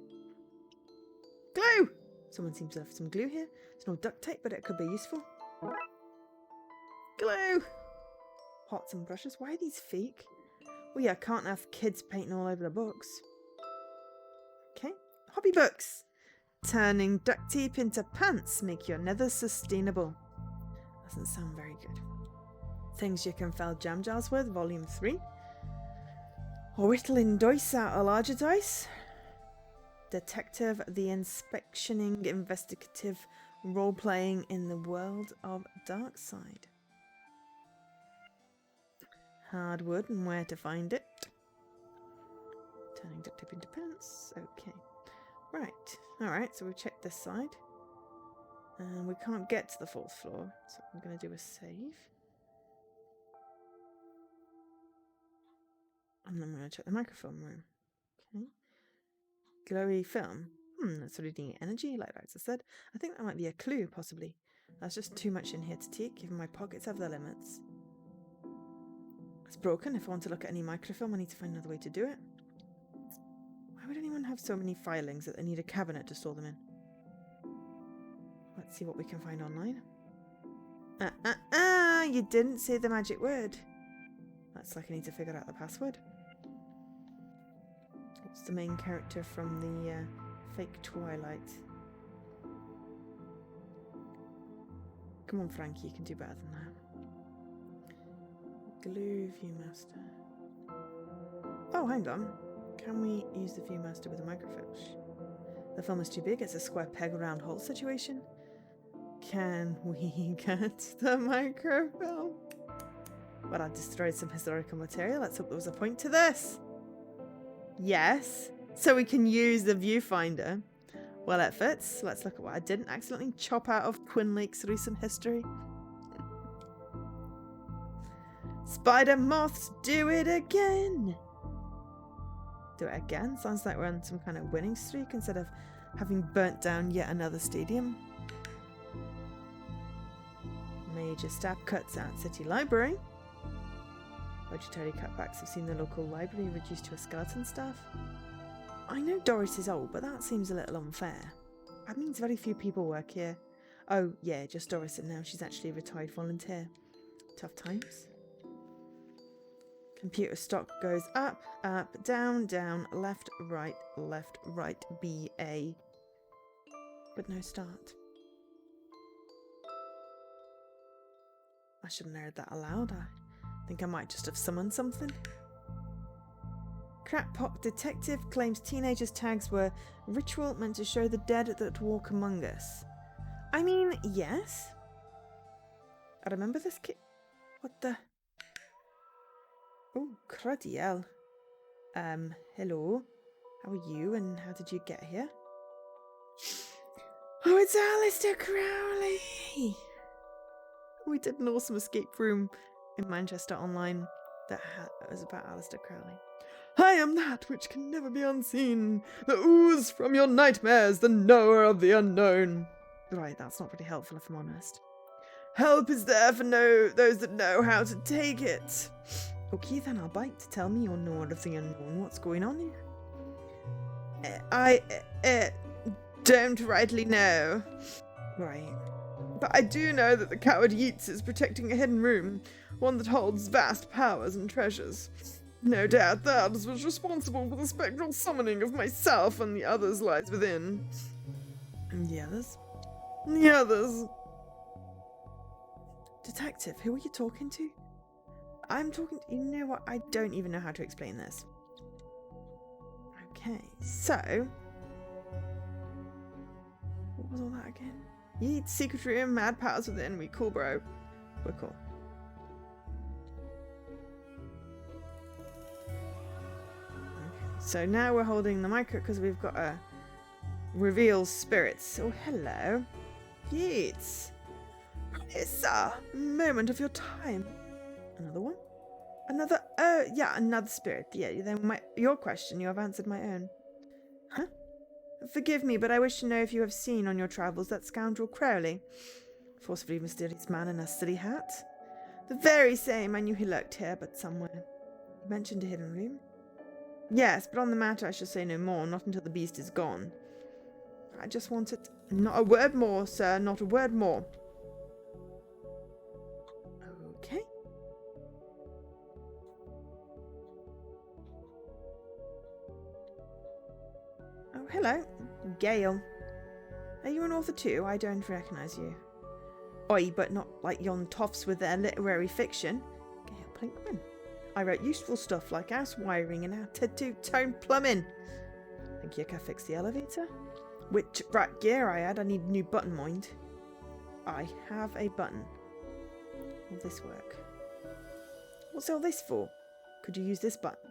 Glue! Someone seems to have some glue here. There's no duct tape, but it could be useful. Glue! Pots and brushes. Why are these fake? Well, yeah, can't have kids painting all over the books. Okay. Hobby books. Turning duct tape into pants make your nether sustainable. Doesn't sound very good. Things you can fill jam jars with, volume 3. Whittling dice out of larger dice. Detective, the inspectioning, investigative role-playing in the world of Darkside. Hardwood and where to find it. Turning duct tape into pants. Okay. Right. Alright, so we've checked this side. And we can't get to the 4th floor, so I'm going to do a save. And then I'm going to check the microfilm room. Okay. Glowy film. That's reading energy, like I said. I think that might be a clue, possibly. There's just too much in here to take, given my pockets have their limits. It's broken. If I want to look at any microfilm, I need to find another way to do it. Why would anyone have so many filings that they need a cabinet to store them in? Let's see what we can find online. You didn't say the magic word. That's like I need to figure out the password. It's the main character from the fake Twilight. Come on, Frankie, you can do better than that. Glue Viewmaster. Oh, hang on. Can we use the Viewmaster with a microfiche? The film is too big, it's a square peg round hole situation. Can we get the microfilm? Well, I destroyed some historical material. Let's hope there was a point to this. Yes. So we can use the viewfinder. Well, it fits. Let's look at what I didn't accidentally chop out of Quinn Lake's recent history. Spider moths do it again. Do it again. Sounds like we're on some kind of winning streak instead of having burnt down yet another stadium. Major staff cuts at City Library. Budgetary cutbacks have seen the local library reduced to a skeleton staff. I know Doris is old, but that seems a little unfair. That means very few people work here. Oh, yeah, just Doris, and now she's actually a retired volunteer. Tough times. Computer stock goes up, up, down, down, left, right, B, A. But no start. I shouldn't have heard that aloud. I think I might just have summoned something. Crackpot detective claims teenagers' tags were ritual meant to show the dead that walk among us. I mean, yes. I remember this kid. What the? Oh, cruddy hell. Hello. How are you and how did you get here? Oh, it's Alistair Crowley! We did an awesome escape room in Manchester online that was about Alistair Crowley. I am that which can never be unseen, the ooze from your nightmares, the knower of the unknown. Right, that's not really helpful if I'm honest. Help is there for those that know how to take it. Okay, then I'll bite to tell me you're knower of the unknown. What's going on here? I don't rightly know. Right. But I do know that the coward Yeats is protecting a hidden room, one that holds vast powers and treasures. No doubt that was responsible for the spectral summoning of myself, and the others lies within. And the others? The others. Detective, who are you talking to? I'm talking to... You know what? I don't even know how to explain this. Okay, so... What was all that again? Yeats, secret room, mad powers within. We cool, bro. We're cool. So now we're holding the micro because we've got a reveal spirits. Oh, hello. Yeats. It's a moment of your time. Another one? Another, yeah, another spirit. Yeah, then your question, you have answered my own. Huh? Forgive me, but I wish to know if you have seen on your travels that scoundrel Crowley. Forcefully mysterious man in a silly hat. The very same. I knew he lurked here, but somewhere. You mentioned a hidden room? Yes, but on the matter I shall say no more, not until the beast is gone. I just wanted... Not a word more, sir, not a word more. Okay. Oh, hello. Gale. Are you an author too? I don't recognise you. Oi, but not like yon toffs with their literary fiction. Gale Plinkman. I wrote useful stuff like house wiring and how to do tone plumbing. Think you can fix the elevator? Which right gear I had, I need a new button, mind. I have a button. Will this work? What's all this for? Could you use this button?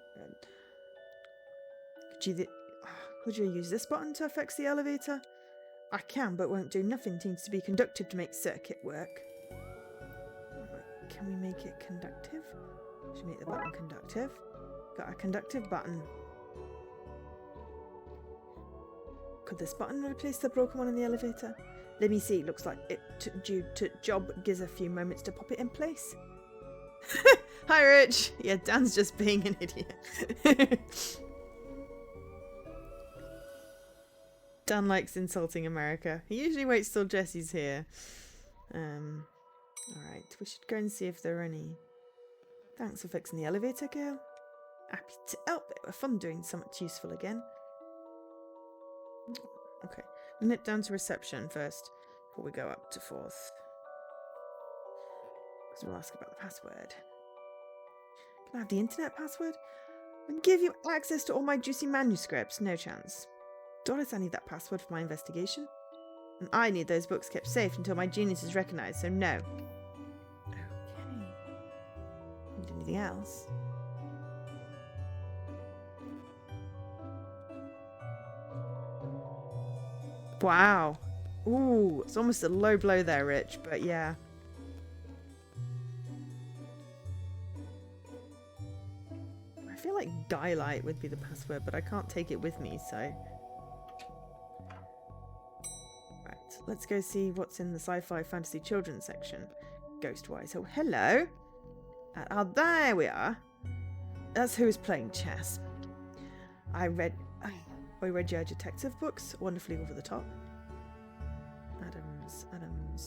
Could you use this button to fix the elevator? I can, but won't do nothing. It needs to be conductive to make circuit work. Can we make it conductive? Should make the button conductive. Got a conductive button. Could this button replace the broken one in the elevator? Let me see. Looks like it due to job gives a few moments to pop it in place. Hi, Rich. Yeah, Dan's just being an idiot. Dan likes insulting America. He usually waits till Jesse's here. Alright, we should go and see if there are any... Thanks for fixing the elevator, girl. Happy to help. It was fun doing something useful again. Okay, we'll nip down to reception first before we go up to 4th. Because we'll ask about the password. Can I have the internet password? And give you access to all my juicy manuscripts? No chance. Doris, I need that password for my investigation. And I need those books kept safe until my genius is recognised, so no. Okay. Need anything else? Wow. Ooh, it's almost a low blow there, Rich, but yeah. I feel like like Guylight would be the password, but I can't take it with me, so. Right, let's go see what's in the sci-fi fantasy children's section. Ghostwise. Oh, hello. Oh, there we are. That's who's playing chess. I read your detective books, wonderfully over the top.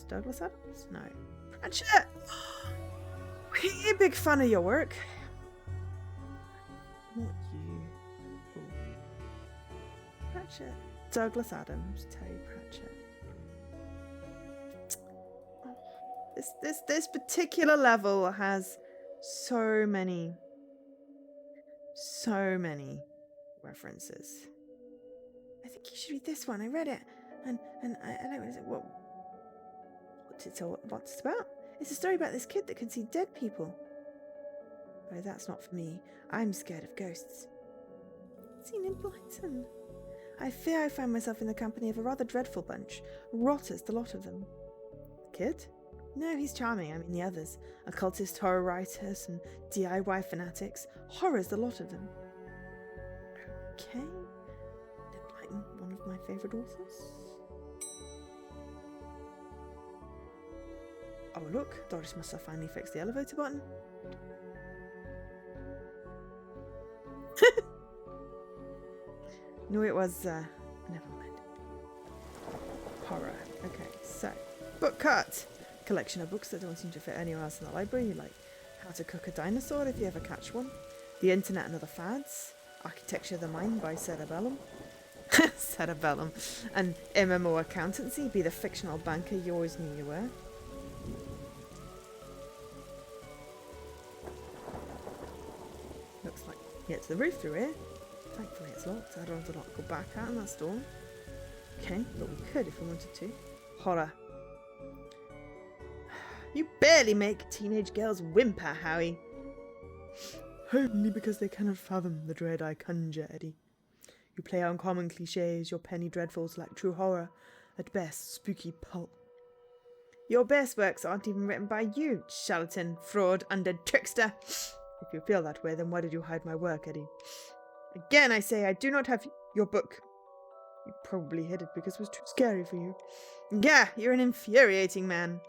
Douglas Adams? No. Pratchett! We're a big fan of your work. Not you. Ooh. Pratchett. Douglas Adams, Terry Pratchett. This particular level has so many references. I think you should read this one. I read it, and I don't know what's it about. It's a story about this kid that can see dead people. Oh, that's not for me. I'm scared of ghosts. Seen in Brighton. I fear I find myself in the company of a rather dreadful bunch. Rotters, the lot of them. Kid? No, he's charming. I mean the others. Occultist horror writers and DIY fanatics. Horrors, the lot of them. Okay. Brighton, one of my favourite authors. Oh look, Doris must have finally fixed the elevator button. No, it was, never mind. Horror. Okay, so, book cut. Collection of books that don't seem to fit anywhere else in the library, like How to Cook a Dinosaur if you ever catch one, The Internet and Other Fads, Architecture of the Mind by Cerebellum, Cerebellum, and MMO Accountancy, Be the Fictional Banker You Always Knew You Were. Looks like you get to the roof through here. Thankfully it's locked. I don't have to go back out in that storm. Okay, but we could if we wanted to. Horror. You barely make teenage girls whimper, Howie. Only because they cannot fathom the dread I conjure, Eddie. You play uncommon cliches, your penny dreadfuls lack true horror, at best spooky pulp. Your best works aren't even written by you, charlatan, fraud, undead trickster. If you feel that way, then why did you hide my work, Eddie? Again, I say I do not have your book. You probably hid it because it was too scary for you. Yeah, you're an infuriating man.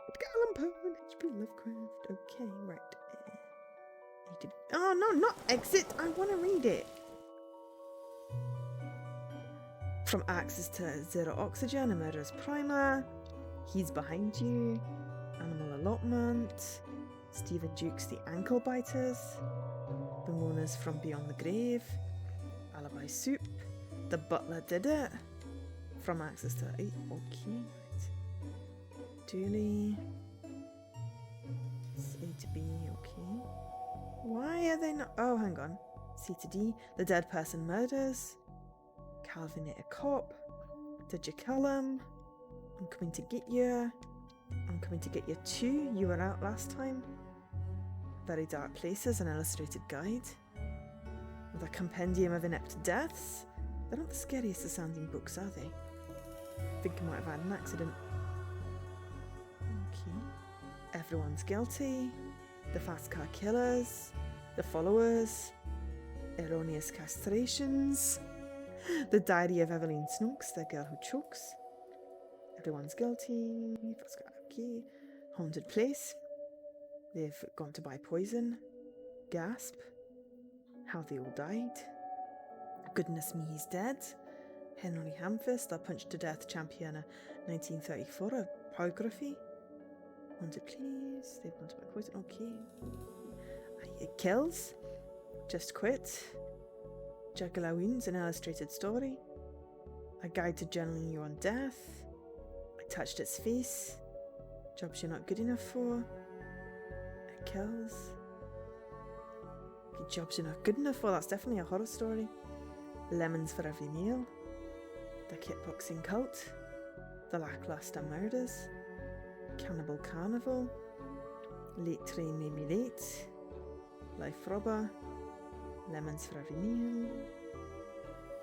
Edgar Allan Poe and H.P. Lovecraft. Okay, right. Oh, no, not exit. I want to read it. From Axis to Zero Oxygen, a murderous primer. He's behind you. Animal allotment. Stephen Duke's The Ankle Biters. The Mourners from Beyond the Grave. Alibi Soup. The Butler Did It. From Axis to 8. Okay, right. Dooley. A to B, okay. Why are they not? Oh, hang on. C to D. The Dead Person Murders. Calvin It a Cop. Did you kill him? I'm coming to get you. I'm coming to get you too. You were out last time. Very Dark Places, an illustrated guide. With a compendium of inept deaths. They're not the scariest of sounding books, are they? I think I might have had an accident. Okay. Everyone's Guilty. The Fast Car Killers. The Followers. Erroneous Castrations. The Diary of Evelyn Snooks, the girl who chokes. Everyone's Guilty. Okay. Haunted Place. They've gone to buy poison. Gasp. How They All Died. Goodness Me, He's Dead. Henry Hamfist, The Punched to Death Champion, 1934, a biography. Haunted Place. They've gone to buy poison. Okay. It Kills. Just Quit. Jugular Wounds, an illustrated story. A Guide to Journaling Your Own Death. I Touched Its Face. Jobs You're Not Good Enough For. It Kills. Jobs You're Not Good Enough For, that's definitely a horror story. Lemons for Every Meal. The Kickboxing Cult. The Lackluster Murders. Cannibal Carnival. Late Train Made Me Late. Life Robber. Lemons for Every Meal.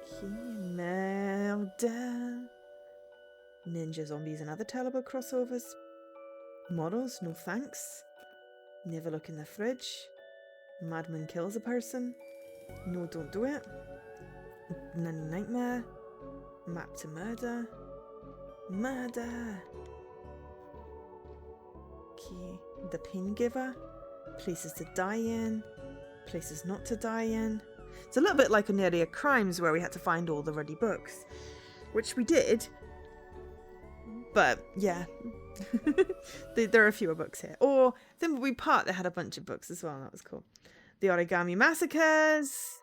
Okay, Murder. Ninja Zombies and Other Terrible Crossovers. Models, No Thanks. Never Look in the Fridge. Madman kills a person. No, don't do it. Nanny nightmare. Map to murder. Murder. Okay. The Pain Giver. Places to die in. Places not to die in. It's a little bit like Unedited Crimes where we had to find all the ruddy books. Which we did. But, yeah. There are fewer books here. Or, Thimbleweed Park, they had a bunch of books as well. That was cool. The Origami Massacres.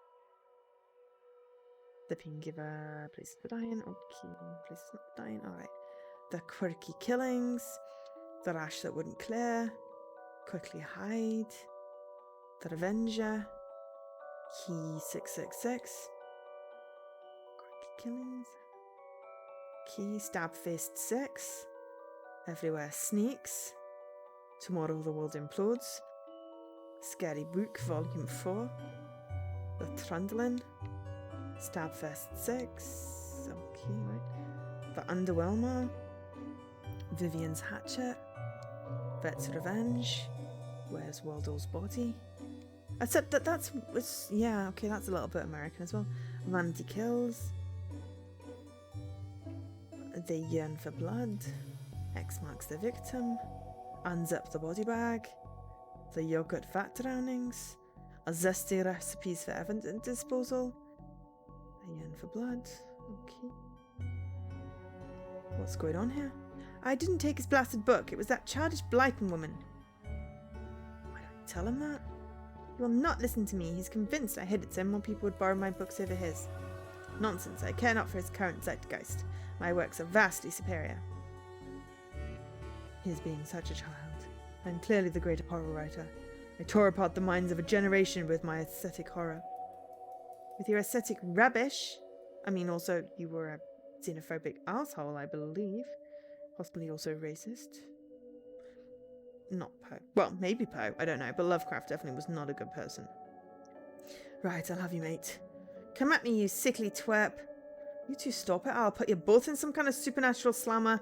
The Pain Giver. Places to die in. Okay. Places not to die in. Alright. The Quirky Killings. The Rash That Wouldn't Clear. Quickly Hide. The Revenger. Key 666. Quirky Killings. Key Stab Faced 6. Everywhere Sneaks. Tomorrow the World Implodes. Scary Book Volume 4. The Trundlin. Stabfest 6. Okay, right. The Underwhelmer. Vivian's Hatchet. Vet's Revenge. Where's Waldo's Body? Except that's yeah, okay, that's a little bit American as well. Vanity Kills. They Yearn for Blood. X Marks the Victim. Unzip the Body Bag. The Yogurt Fat Drownings. A Zesty Recipes for Evidence Disposal. They Yearn for Blood. Okay. What's going on here? I didn't take his blasted book. It was that childish Blyton woman. Why don't you tell him that? He will not listen to me. He's convinced I hid it so more people would borrow my books over his. Nonsense. I care not for his current zeitgeist. My works are vastly superior. His being such a child. I'm clearly the greater horror writer. I tore apart the minds of a generation with my aesthetic horror. With your aesthetic rubbish. I mean, also, you were a xenophobic asshole, I believe. Possibly also racist. Not Poe. Well, maybe Poe. I don't know. But Lovecraft definitely was not a good person. Right, I'll have you, mate. Come at me, you sickly twerp. You two stop it. I'll put you both in some kind of supernatural slammer.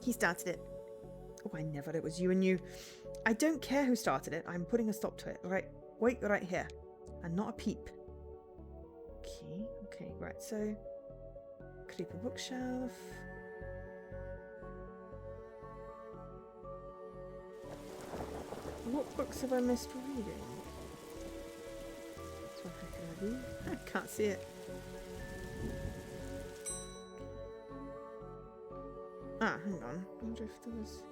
He started it. Oh, I never. It was you and you. I don't care who started it. I'm putting a stop to it. All right. Wait right here. And not a peep. Okay. Okay. Right. So, creeper bookshelf. What books have I missed reading? What the heck can I do? I can't see it. Ah, hang on. I wonder if there was...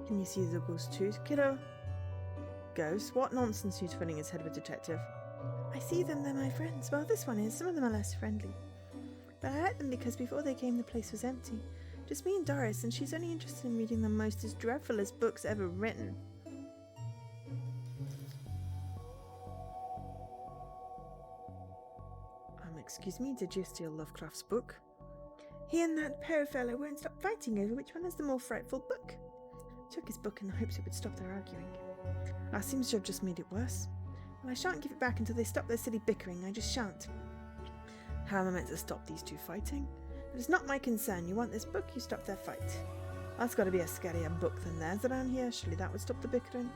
Can you see the ghost too, kiddo? Ghost? What nonsense, who's filling his head with detective? I see them, they're my friends. Well, this one is. Some of them are less friendly. But I like them because before they came, the place was empty. Just me and Doris, and she's only interested in reading the most as dreadfulest books ever written. Excuse me, did you steal Lovecraft's book? He and that pair of fellow won't stop fighting over which one is the more frightful book. Took his book in the hopes it would stop their arguing. Seems to have just made it worse. Well, I shan't give it back until they stop their silly bickering. I just shan't. How am I meant to stop these two fighting? It is not my concern. You want this book, you stop their fight. That's got to be a scarier book than theirs around here. Surely that would stop the bickering.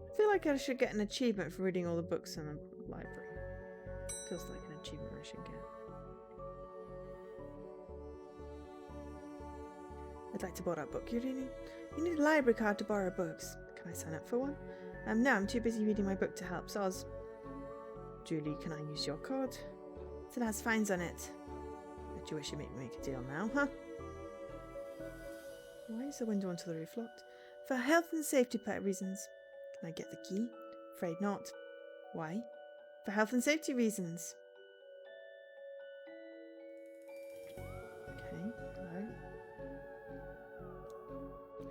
I feel like I should get an achievement for reading all the books in the library. Feels like an achievement I should get. I'd like to borrow a book you're reading. You need a library card to borrow books. Can I sign up for one? No, I'm too busy reading my book to help Soz. Julie, can I use your card? It has fines on it. Bet you wish you'd make a deal now, huh? Why is the window onto the roof locked? For health and safety reasons. Can I get the key? Afraid not. Why? For health and safety reasons. Okay, hello.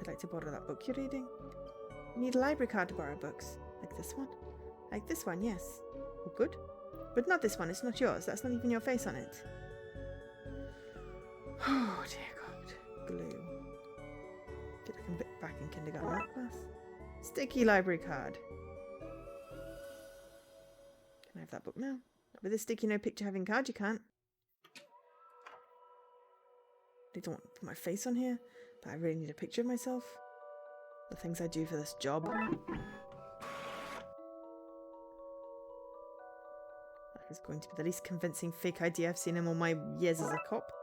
I'd like to borrow that book you're reading. You need a library card to borrow books. Like this one? Like this one, yes. Oh, good. But not this one, it's not yours. That's not even your face on it. Oh, dear God. Glue. Get like I'm back in kindergarten art class. Sticky library card. Can I have that book now? Not with a sticky no picture having card, you can't. I don't want to put my face on here, but I really need a picture of myself. The things I do for this job. That is going to be the least convincing fake idea I've seen in all my years as a cop.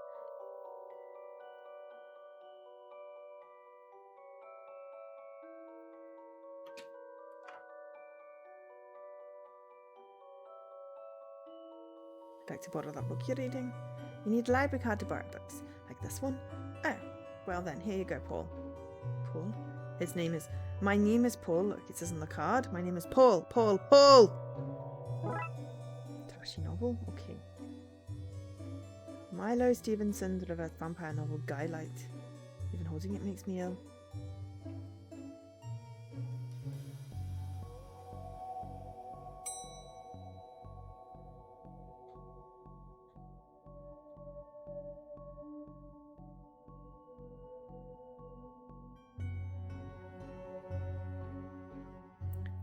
I'd like to borrow that book you're reading. You need a library card to borrow books. Like this one? Oh, well then, here you go, Paul. Paul? His name is... My name is Paul. Look, it says on the card. My name is Paul. Paul. Tashi novel? Okay. Milo Stevenson, the reverse vampire novel, Guy Light. Even holding it makes me ill.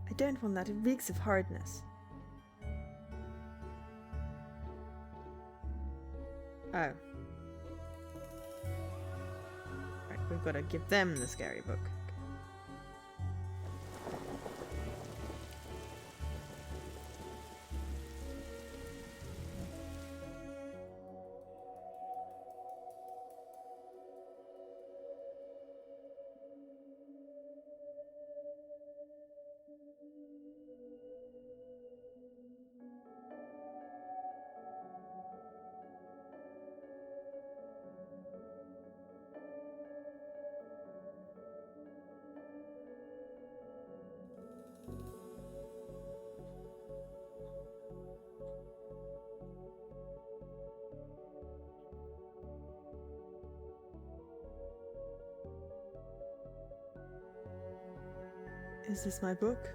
I don't want that. It reeks of hardness. Oh. Right, we've got to give them the scary book. Is this my book?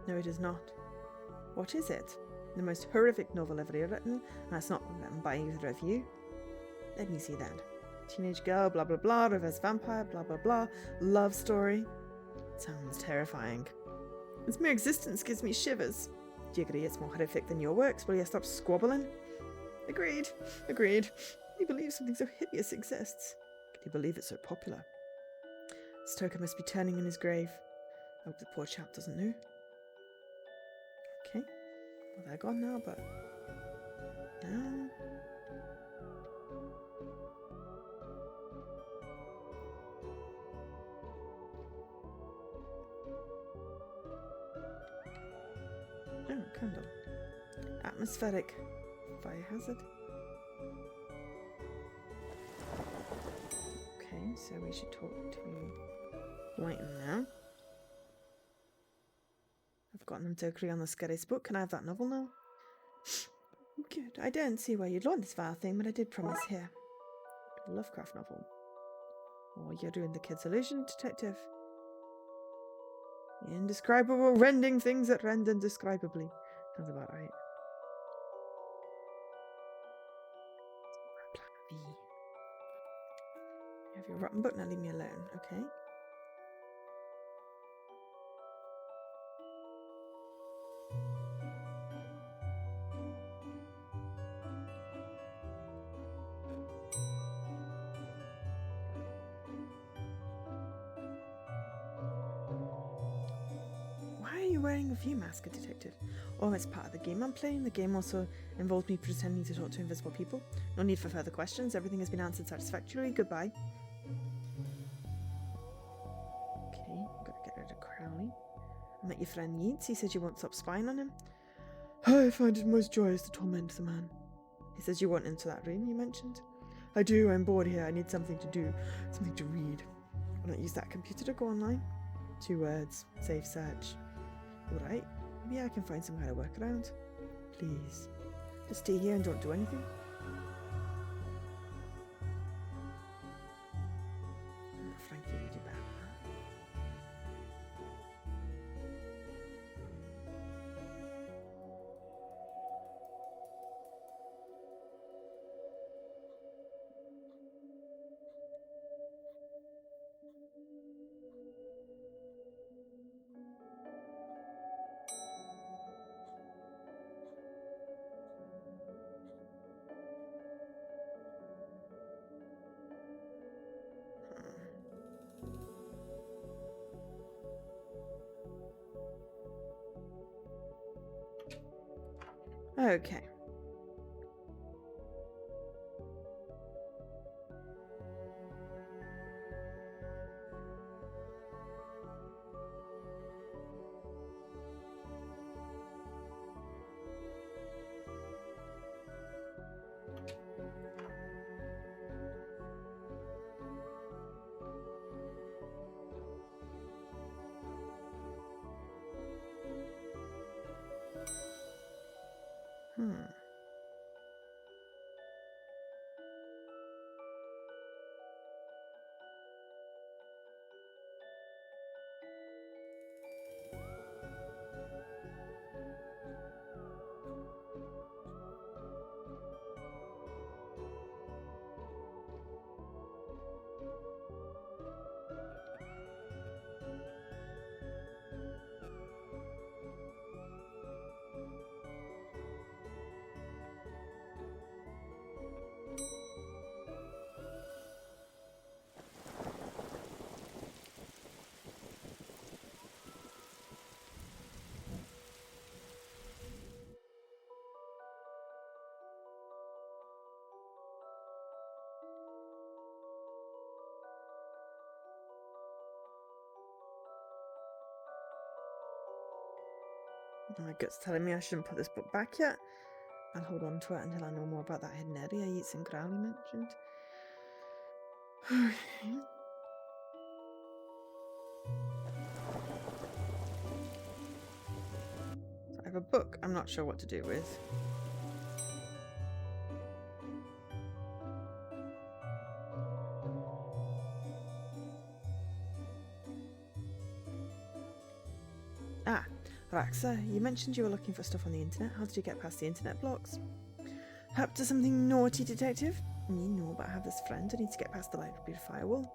No, it is not. What is it? The most horrific novel ever written, and it's not written by either of you. Let me see that. Teenage girl, blah blah blah, reverse vampire, blah blah blah, love story. Sounds terrifying. Its mere existence gives me shivers. Do you agree it's more horrific than your works? Will you stop squabbling? Agreed. Agreed. You believe something so hideous exists. Can you believe it's so popular? Stoker must be turning in his grave. I hope the poor chap doesn't know. Okay. Well, they're gone now, but... No. Oh, candle. Atmospheric. Fire hazard. Okay, so we should talk to Whiten now. I've gotten them to agree on the scariest book. Can I have that novel now? Good. I don't see why you'd want this vile thing, but I did promise here. A Lovecraft novel. Oh, you're doing the kid's illusion, detective. Indescribable, rending things that rend indescribably. Sounds about right. Plan B. You have your rotten book, now leave me alone, okay? Why are you wearing a view mask, detective? Oh, it's part of the game I'm playing. The game also involves me pretending to talk to invisible people. No need for further questions. Everything has been answered satisfactorily. Goodbye. Okay, gotta get rid of Crowley. I met your friend Yeats. He said you won't stop spying on him. I find it most joyous to torment the man. He says you want into that room you mentioned. I do. I'm bored here. I need something to do. Something to read. Why not use that computer to go online? 2 words. Safe search. Alright, maybe I can find some kind of workaround. Please. Just stay here and don't do anything. Frankie, you do better than that. Okay. My gut's telling me I shouldn't put this book back yet. I'll hold on to it until I know more about that hidden area Yeats and Crowley mentioned. So I have a book I'm not sure what to do with. Ah, Raxa, you mentioned you were looking for stuff on the internet. How did you get past the internet blocks? Up to something naughty, detective? No, but I have this friend who needs to get past the library firewall.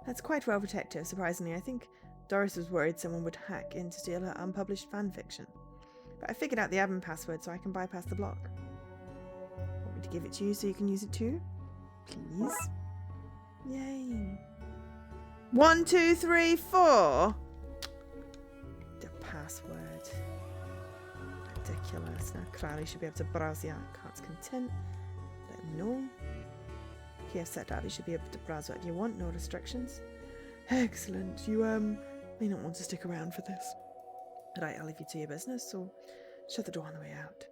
That's quite well protected, surprisingly. I think Doris was worried someone would hack in to steal her unpublished fanfiction. But I figured out the admin password so I can bypass the block. Want me to give it to you so you can use it too? Please? Yay. 1, 2, 3, 4. The password. Ridiculous. Now Crowley should be able to browse the Heart's Content. Let him know. Here, set out. You should be able to browse whatever you want. No restrictions. Excellent. You may not want to stick around for this. Right, I'll leave you to your business, so shut the door on the way out.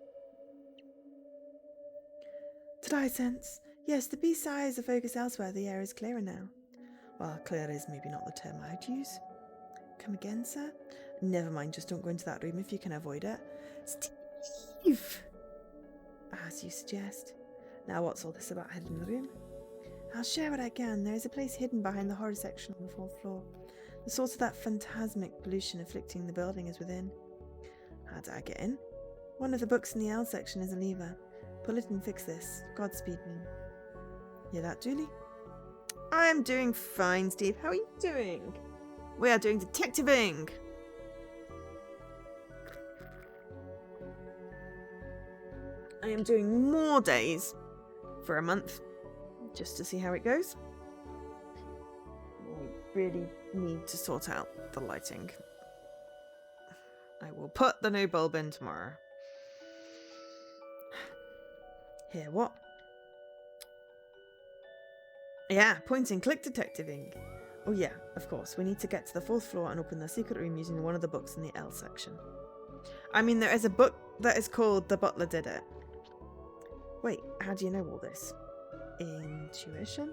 Did I sense? Yes, the B-sides are focused elsewhere. The air is clearer now. Well, clear is maybe not the term I'd use. Come again, sir? Never mind, just don't go into that room if you can avoid it. Steve! As you suggest. Now what's all this about hidden room? I'll share what I can. There is a place hidden behind the horror section on the 4th floor. The source of that phantasmic pollution afflicting the building is within. How do I get in? One of the books in the L section is a lever. Pull it and fix this. Godspeed me. Hear that, Julie? I am doing fine, Steve. How are you doing? We are doing detectiving. I am doing more days for a month just to see how it goes. We really need to sort out the lighting. I will put the new bulb in tomorrow. Here, what? Yeah, point and click detectiving. Oh yeah, of course. We need to get to the 4th floor and open the secret room using one of the books in the L section. I mean, there is a book that is called The Butler Did It. Wait, how do you know all this? Intuition?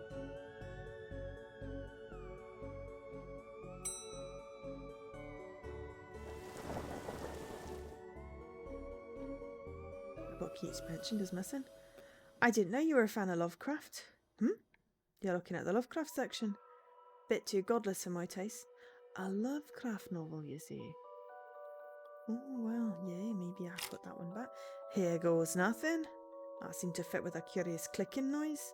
The book Keats mentioned is missing. I didn't know you were a fan of Lovecraft. You're looking at the Lovecraft section. Bit too godless for my taste. A Lovecraft novel, you see. Oh, well, yeah, maybe I'll put that one back. Here goes nothing. That seemed to fit with a curious clicking noise.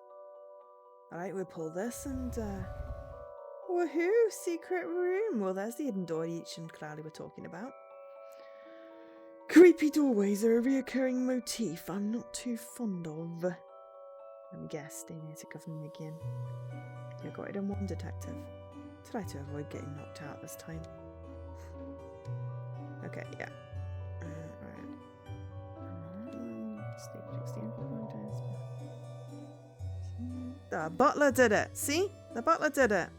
Alright, we'll pull this and, woohoo! Secret room! Well, there's the hidden door Each and Crowley were talking about. Creepy doorways are a reoccurring motif I'm not too fond of. Let me guess, they need to cover me again. You got it in one, detective. Try to avoid getting knocked out this time. Okay, yeah. The butler did it. See? The butler did it.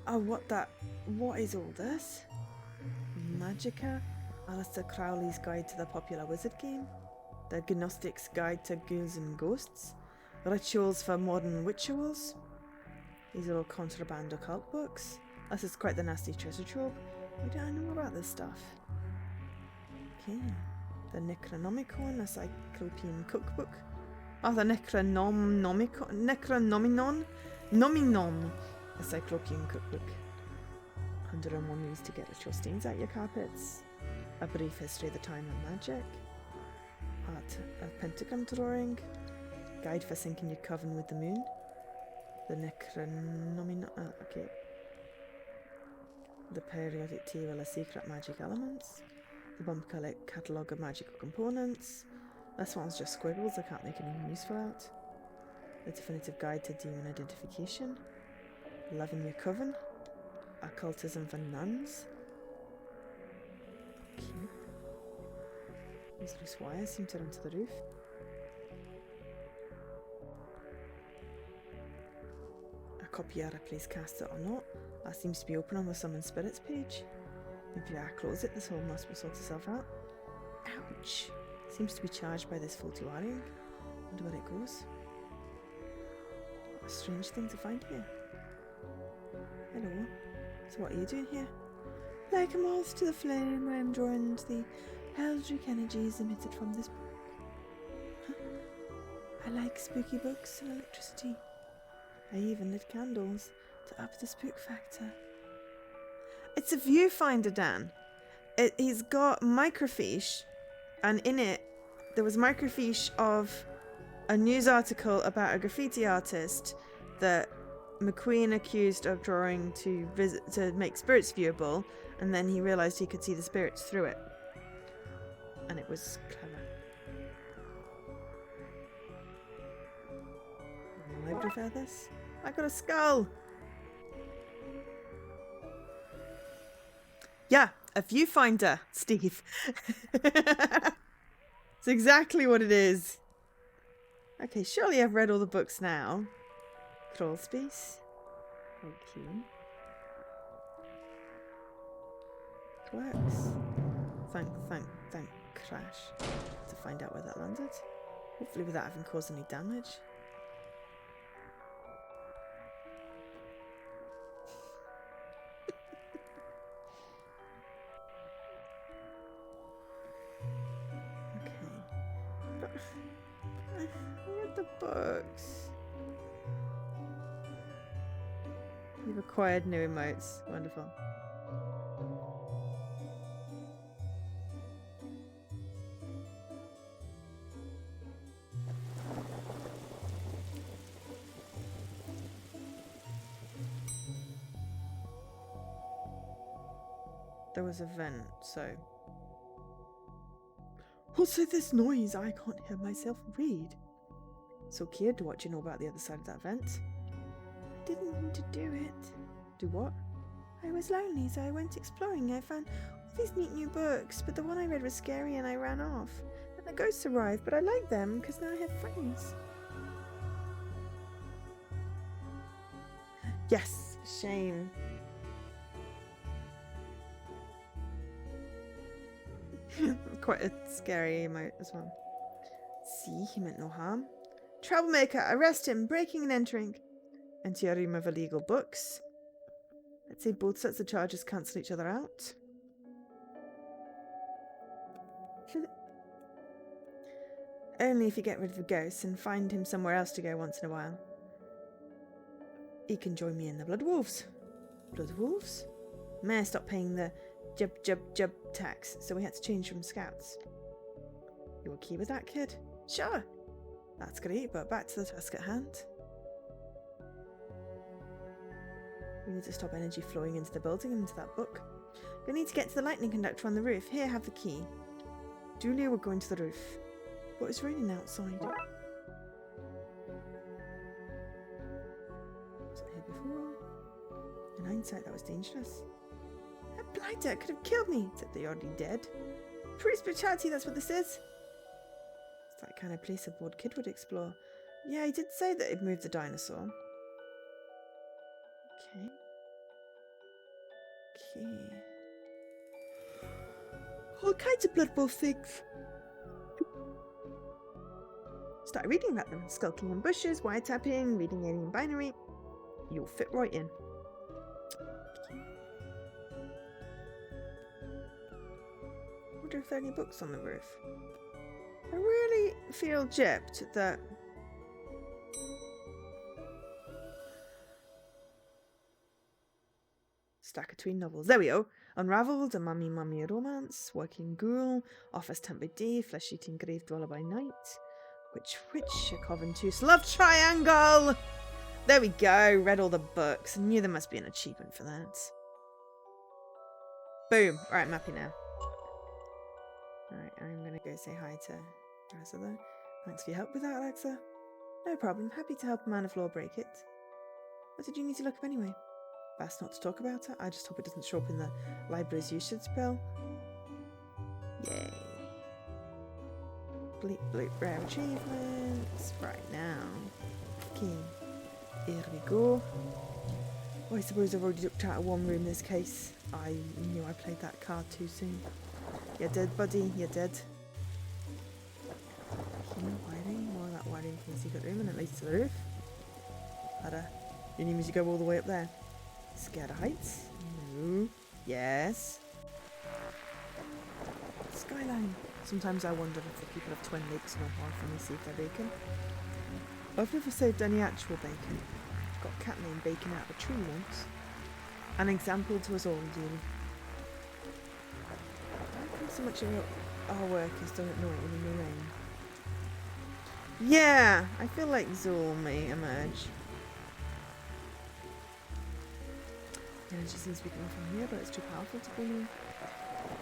Oh, what is all this? Magica? Alistair Crowley's Guide to the Popular Wizard Game? The Gnostic's Guide to Ghouls and Ghosts? Rituals for Modern Rituals? These are all contraband occult books. This is quite the nasty treasure trove. Why do I know about this stuff? Okay. The Necronomicon, a Cyclopean cookbook. Oh, the Necronominon, a Cyclopean cookbook. 101 ways to get ritual stains out your carpets. A brief history of the time of magic. Art of pentagram drawing. Guide for syncing your coven with the moon. The Necronominon. Okay. The periodic table of secret magic elements. The bump catalogue of magical components. This one's just squiggles, I can't make anything useful out. The definitive guide to demon identification. Loving your coven. Occultism for nuns. Okay. These loose wires seem to run to the roof. A copy either please cast it or not. That seems to be open on the Summon Spirits page. Maybe I close it, this whole must will sort itself out. Ouch! Seems to be charged by this faulty wiring. Wonder where it goes. What a strange thing to find here. Hello. So what are you doing here? Like a moth to the flame, I am drawn to the eldritch energies emitted from this book. Huh? I like spooky books and electricity. I even lit candles to up the spook factor. It's a viewfinder, Dan. He's got microfiche, and in it there was microfiche of a news article about a graffiti artist that McQueen accused of drawing to make spirits viewable, and then he realised he could see the spirits through it. And it was clever. Will I prefer this? I got a skull! Yeah, a viewfinder, Steve. It's exactly what it is. Okay, surely I've read all the books now. Crawl space. Okay. It works. Thank Crash to find out where that landed. Hopefully without having caused any damage. Look at the books. You've acquired new emotes. Wonderful. There was a vent, so... What's with this noise? I can't hear myself read. So Kiad, what do you know about the other side of that vent? I didn't mean to do it. Do what? I was lonely, so I went exploring. I found all these neat new books, but the one I read was scary and I ran off. And the ghosts arrived, but I like them because now I have friends. Yes, shame. Quite a scary emote as well. See, he meant no harm. Troublemaker, arrest him, breaking and entering. Into your room of illegal books. Let's say both sets of charges cancel each other out. Only if you get rid of the ghosts and find him somewhere else to go once in a while. He can join me in the Blood Wolves. Blood Wolves? Mayor stopped paying the jub tax, so we had to change from scouts. You okay with that, kid? Sure. That's great, but back to the task at hand. We need to stop energy flowing into the building and into that book. We need to get to the lightning conductor on the roof. Here, have the key. Julia, we're going to the roof. But it's raining outside. Wasn't here before. In hindsight, that was dangerous. That blighter could have killed me, except they're already dead. Priest brutality, that's what this is. It's that kind of place a bored kid would explore. Yeah, he did say that he'd moved the dinosaur. Okay. All kinds of Blood Wolf things. Start reading about them. Skulking in bushes, wiretapping, reading alien binary. You'll fit right in. Wonder if there are any books on the roof. I really feel gypped that... Stack of tween novels. There we go. Unravelled, a mummy romance, Working Ghoul, Office Temp by Day, Flesh Eating Grave Dweller by Night, Witch, a Coven 2, Love Triangle! There we go. Read all the books. I knew there must be an achievement for that. Boom. Alright, I'm happy now. Alright, I'm gonna go say hi to Alexa though. Thanks for your help with that, Alexa. No problem. Happy to help a man of law break it. What did you need to look up anyway? Best not to talk about it. I just hope it doesn't show up in the library's usage spell. Yay. Bleep bloop rare achievements. Right now. Okay. Here we go. Oh, I suppose I've already looked out of one room in this case. I knew I played that card too soon. You did, buddy. You did. Human wiring. More of that wiring from the secret room and it leads to the roof. You need me to go all the way up there? Scared of heights? No. Yes. Skyline. Sometimes I wonder if the people of Twin Lakes know how often we save their bacon. I've never saved any actual bacon. Got a cat named Bacon out of a tree once. An example to us all, dearie. I don't think so much of our workers don't know it when we rain. Yeah, I feel like Zool may emerge. Energy seems to be coming from here, but it's too powerful to be here.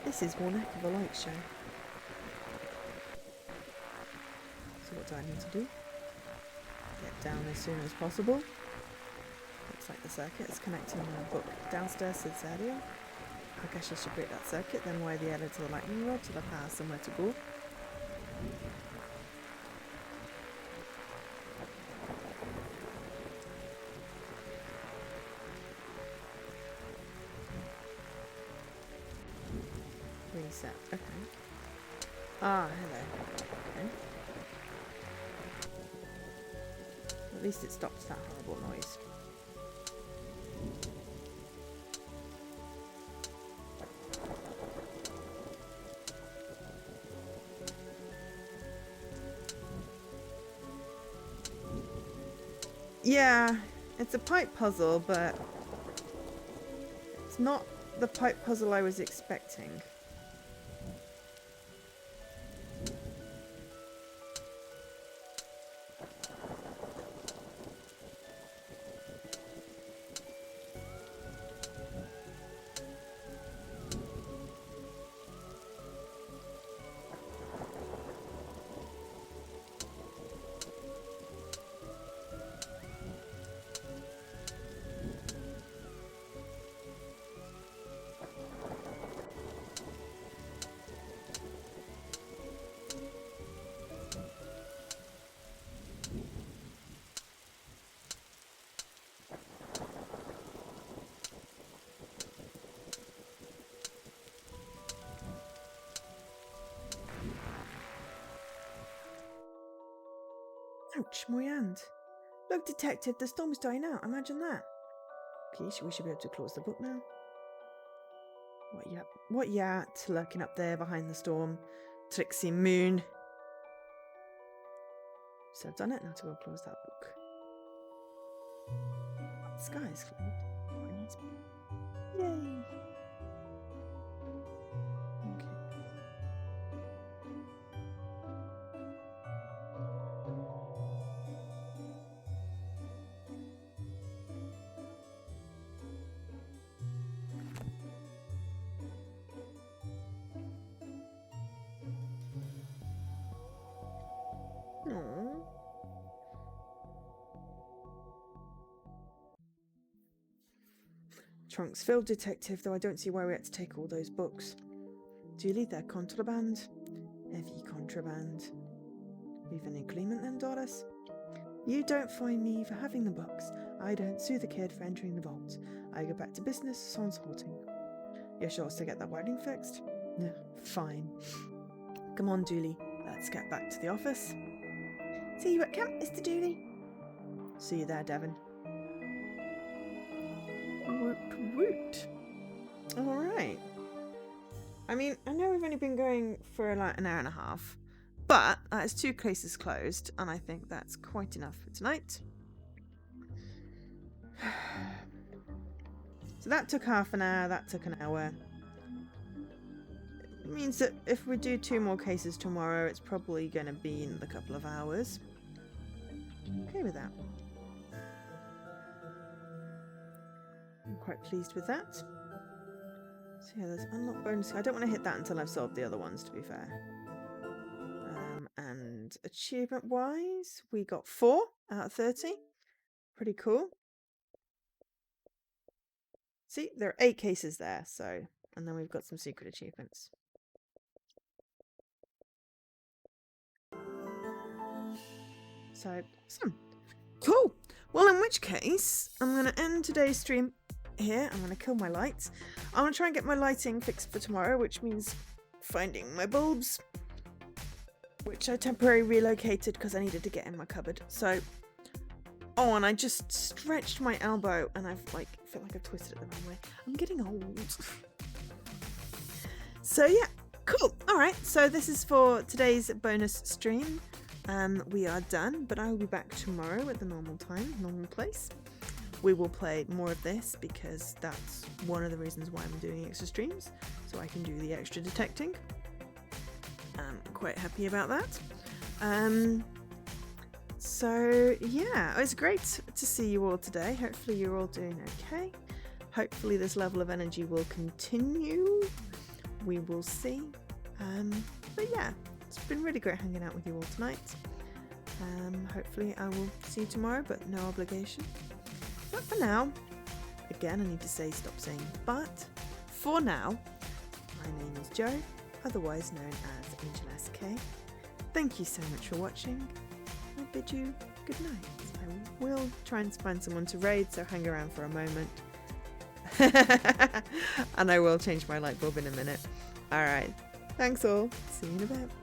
This is one heck of a light show. So what do I need to do? Get down as soon as possible. Looks like the circuit is connecting the book downstairs to this area. I guess I should break that circuit, then wire the area to the lightning rod so the power has somewhere to go. Reset. Okay. Ah, hello. Okay. At least it stops that horrible noise. Yeah, it's a pipe puzzle, but it's not the pipe puzzle I was expecting. Ouch, my hand. Look, detective, the storm's dying out. Imagine that. Okay, we should be able to close the book now. What yat lurking up there behind the storm? Trixie Moon. So I've done it, now to go close that book. The sky is cleared. Yay! Okay. Aww. Trunk's filled, detective, though I don't see why we had to take all those books. Julie, they're contraband. Heavy contraband. We've an agreement then, Doris? You don't fine me for having the books. I don't sue the kid for entering the vault. I go back to business sans halting. You're sure to get that wiring fixed? Yeah, fine. Come on, Dooley. Let's get back to the office. See you at camp, Mr. Dooley. See you there, Devon. Woot woot. Alright. I mean, I know we've only been going for like an hour and a half, but that is 2 cases closed, and I think that's quite enough for tonight. So that took half an hour, that took an hour. It means that if we do 2 more cases tomorrow, it's probably going to be in a couple of hours. Okay with that. I'm quite pleased with that. So yeah, there's unlock bonus. I don't want to hit that until I've solved the other ones, to be fair. And achievement-wise, we got 4 out of 30. Pretty cool. See, there are 8 cases there, so... And then we've got some secret achievements. So, awesome. Cool. Well, in which case, I'm going to end today's stream here. I'm going to kill my lights. I'm going to try and get my lighting fixed for tomorrow, which means finding my bulbs, which I temporarily relocated because I needed to get in my cupboard. So, oh, and I just stretched my elbow and I've felt like I've twisted it the wrong way. I'm getting old. So yeah, cool. All right, so this is for today's bonus stream. We are done, but I will be back tomorrow at the normal time, normal place. We will play more of this because that's one of the reasons why I'm doing extra streams, so I can do the extra detecting. I'm quite happy about that. So yeah, it was great to see you all today. Hopefully you're all doing okay. Hopefully this level of energy will continue. We will see. But yeah, it's been really great hanging out with you all tonight. Hopefully I will see you tomorrow, but no obligation. But for now, again, I need to say stop saying but. For now, my name is Jo, otherwise known as Angel SK. Thank you so much for watching. I bid you good night. I will try and find someone to raid, so hang around for a moment. And I will change my light bulb in a minute. Alright, thanks all. See you in a bit.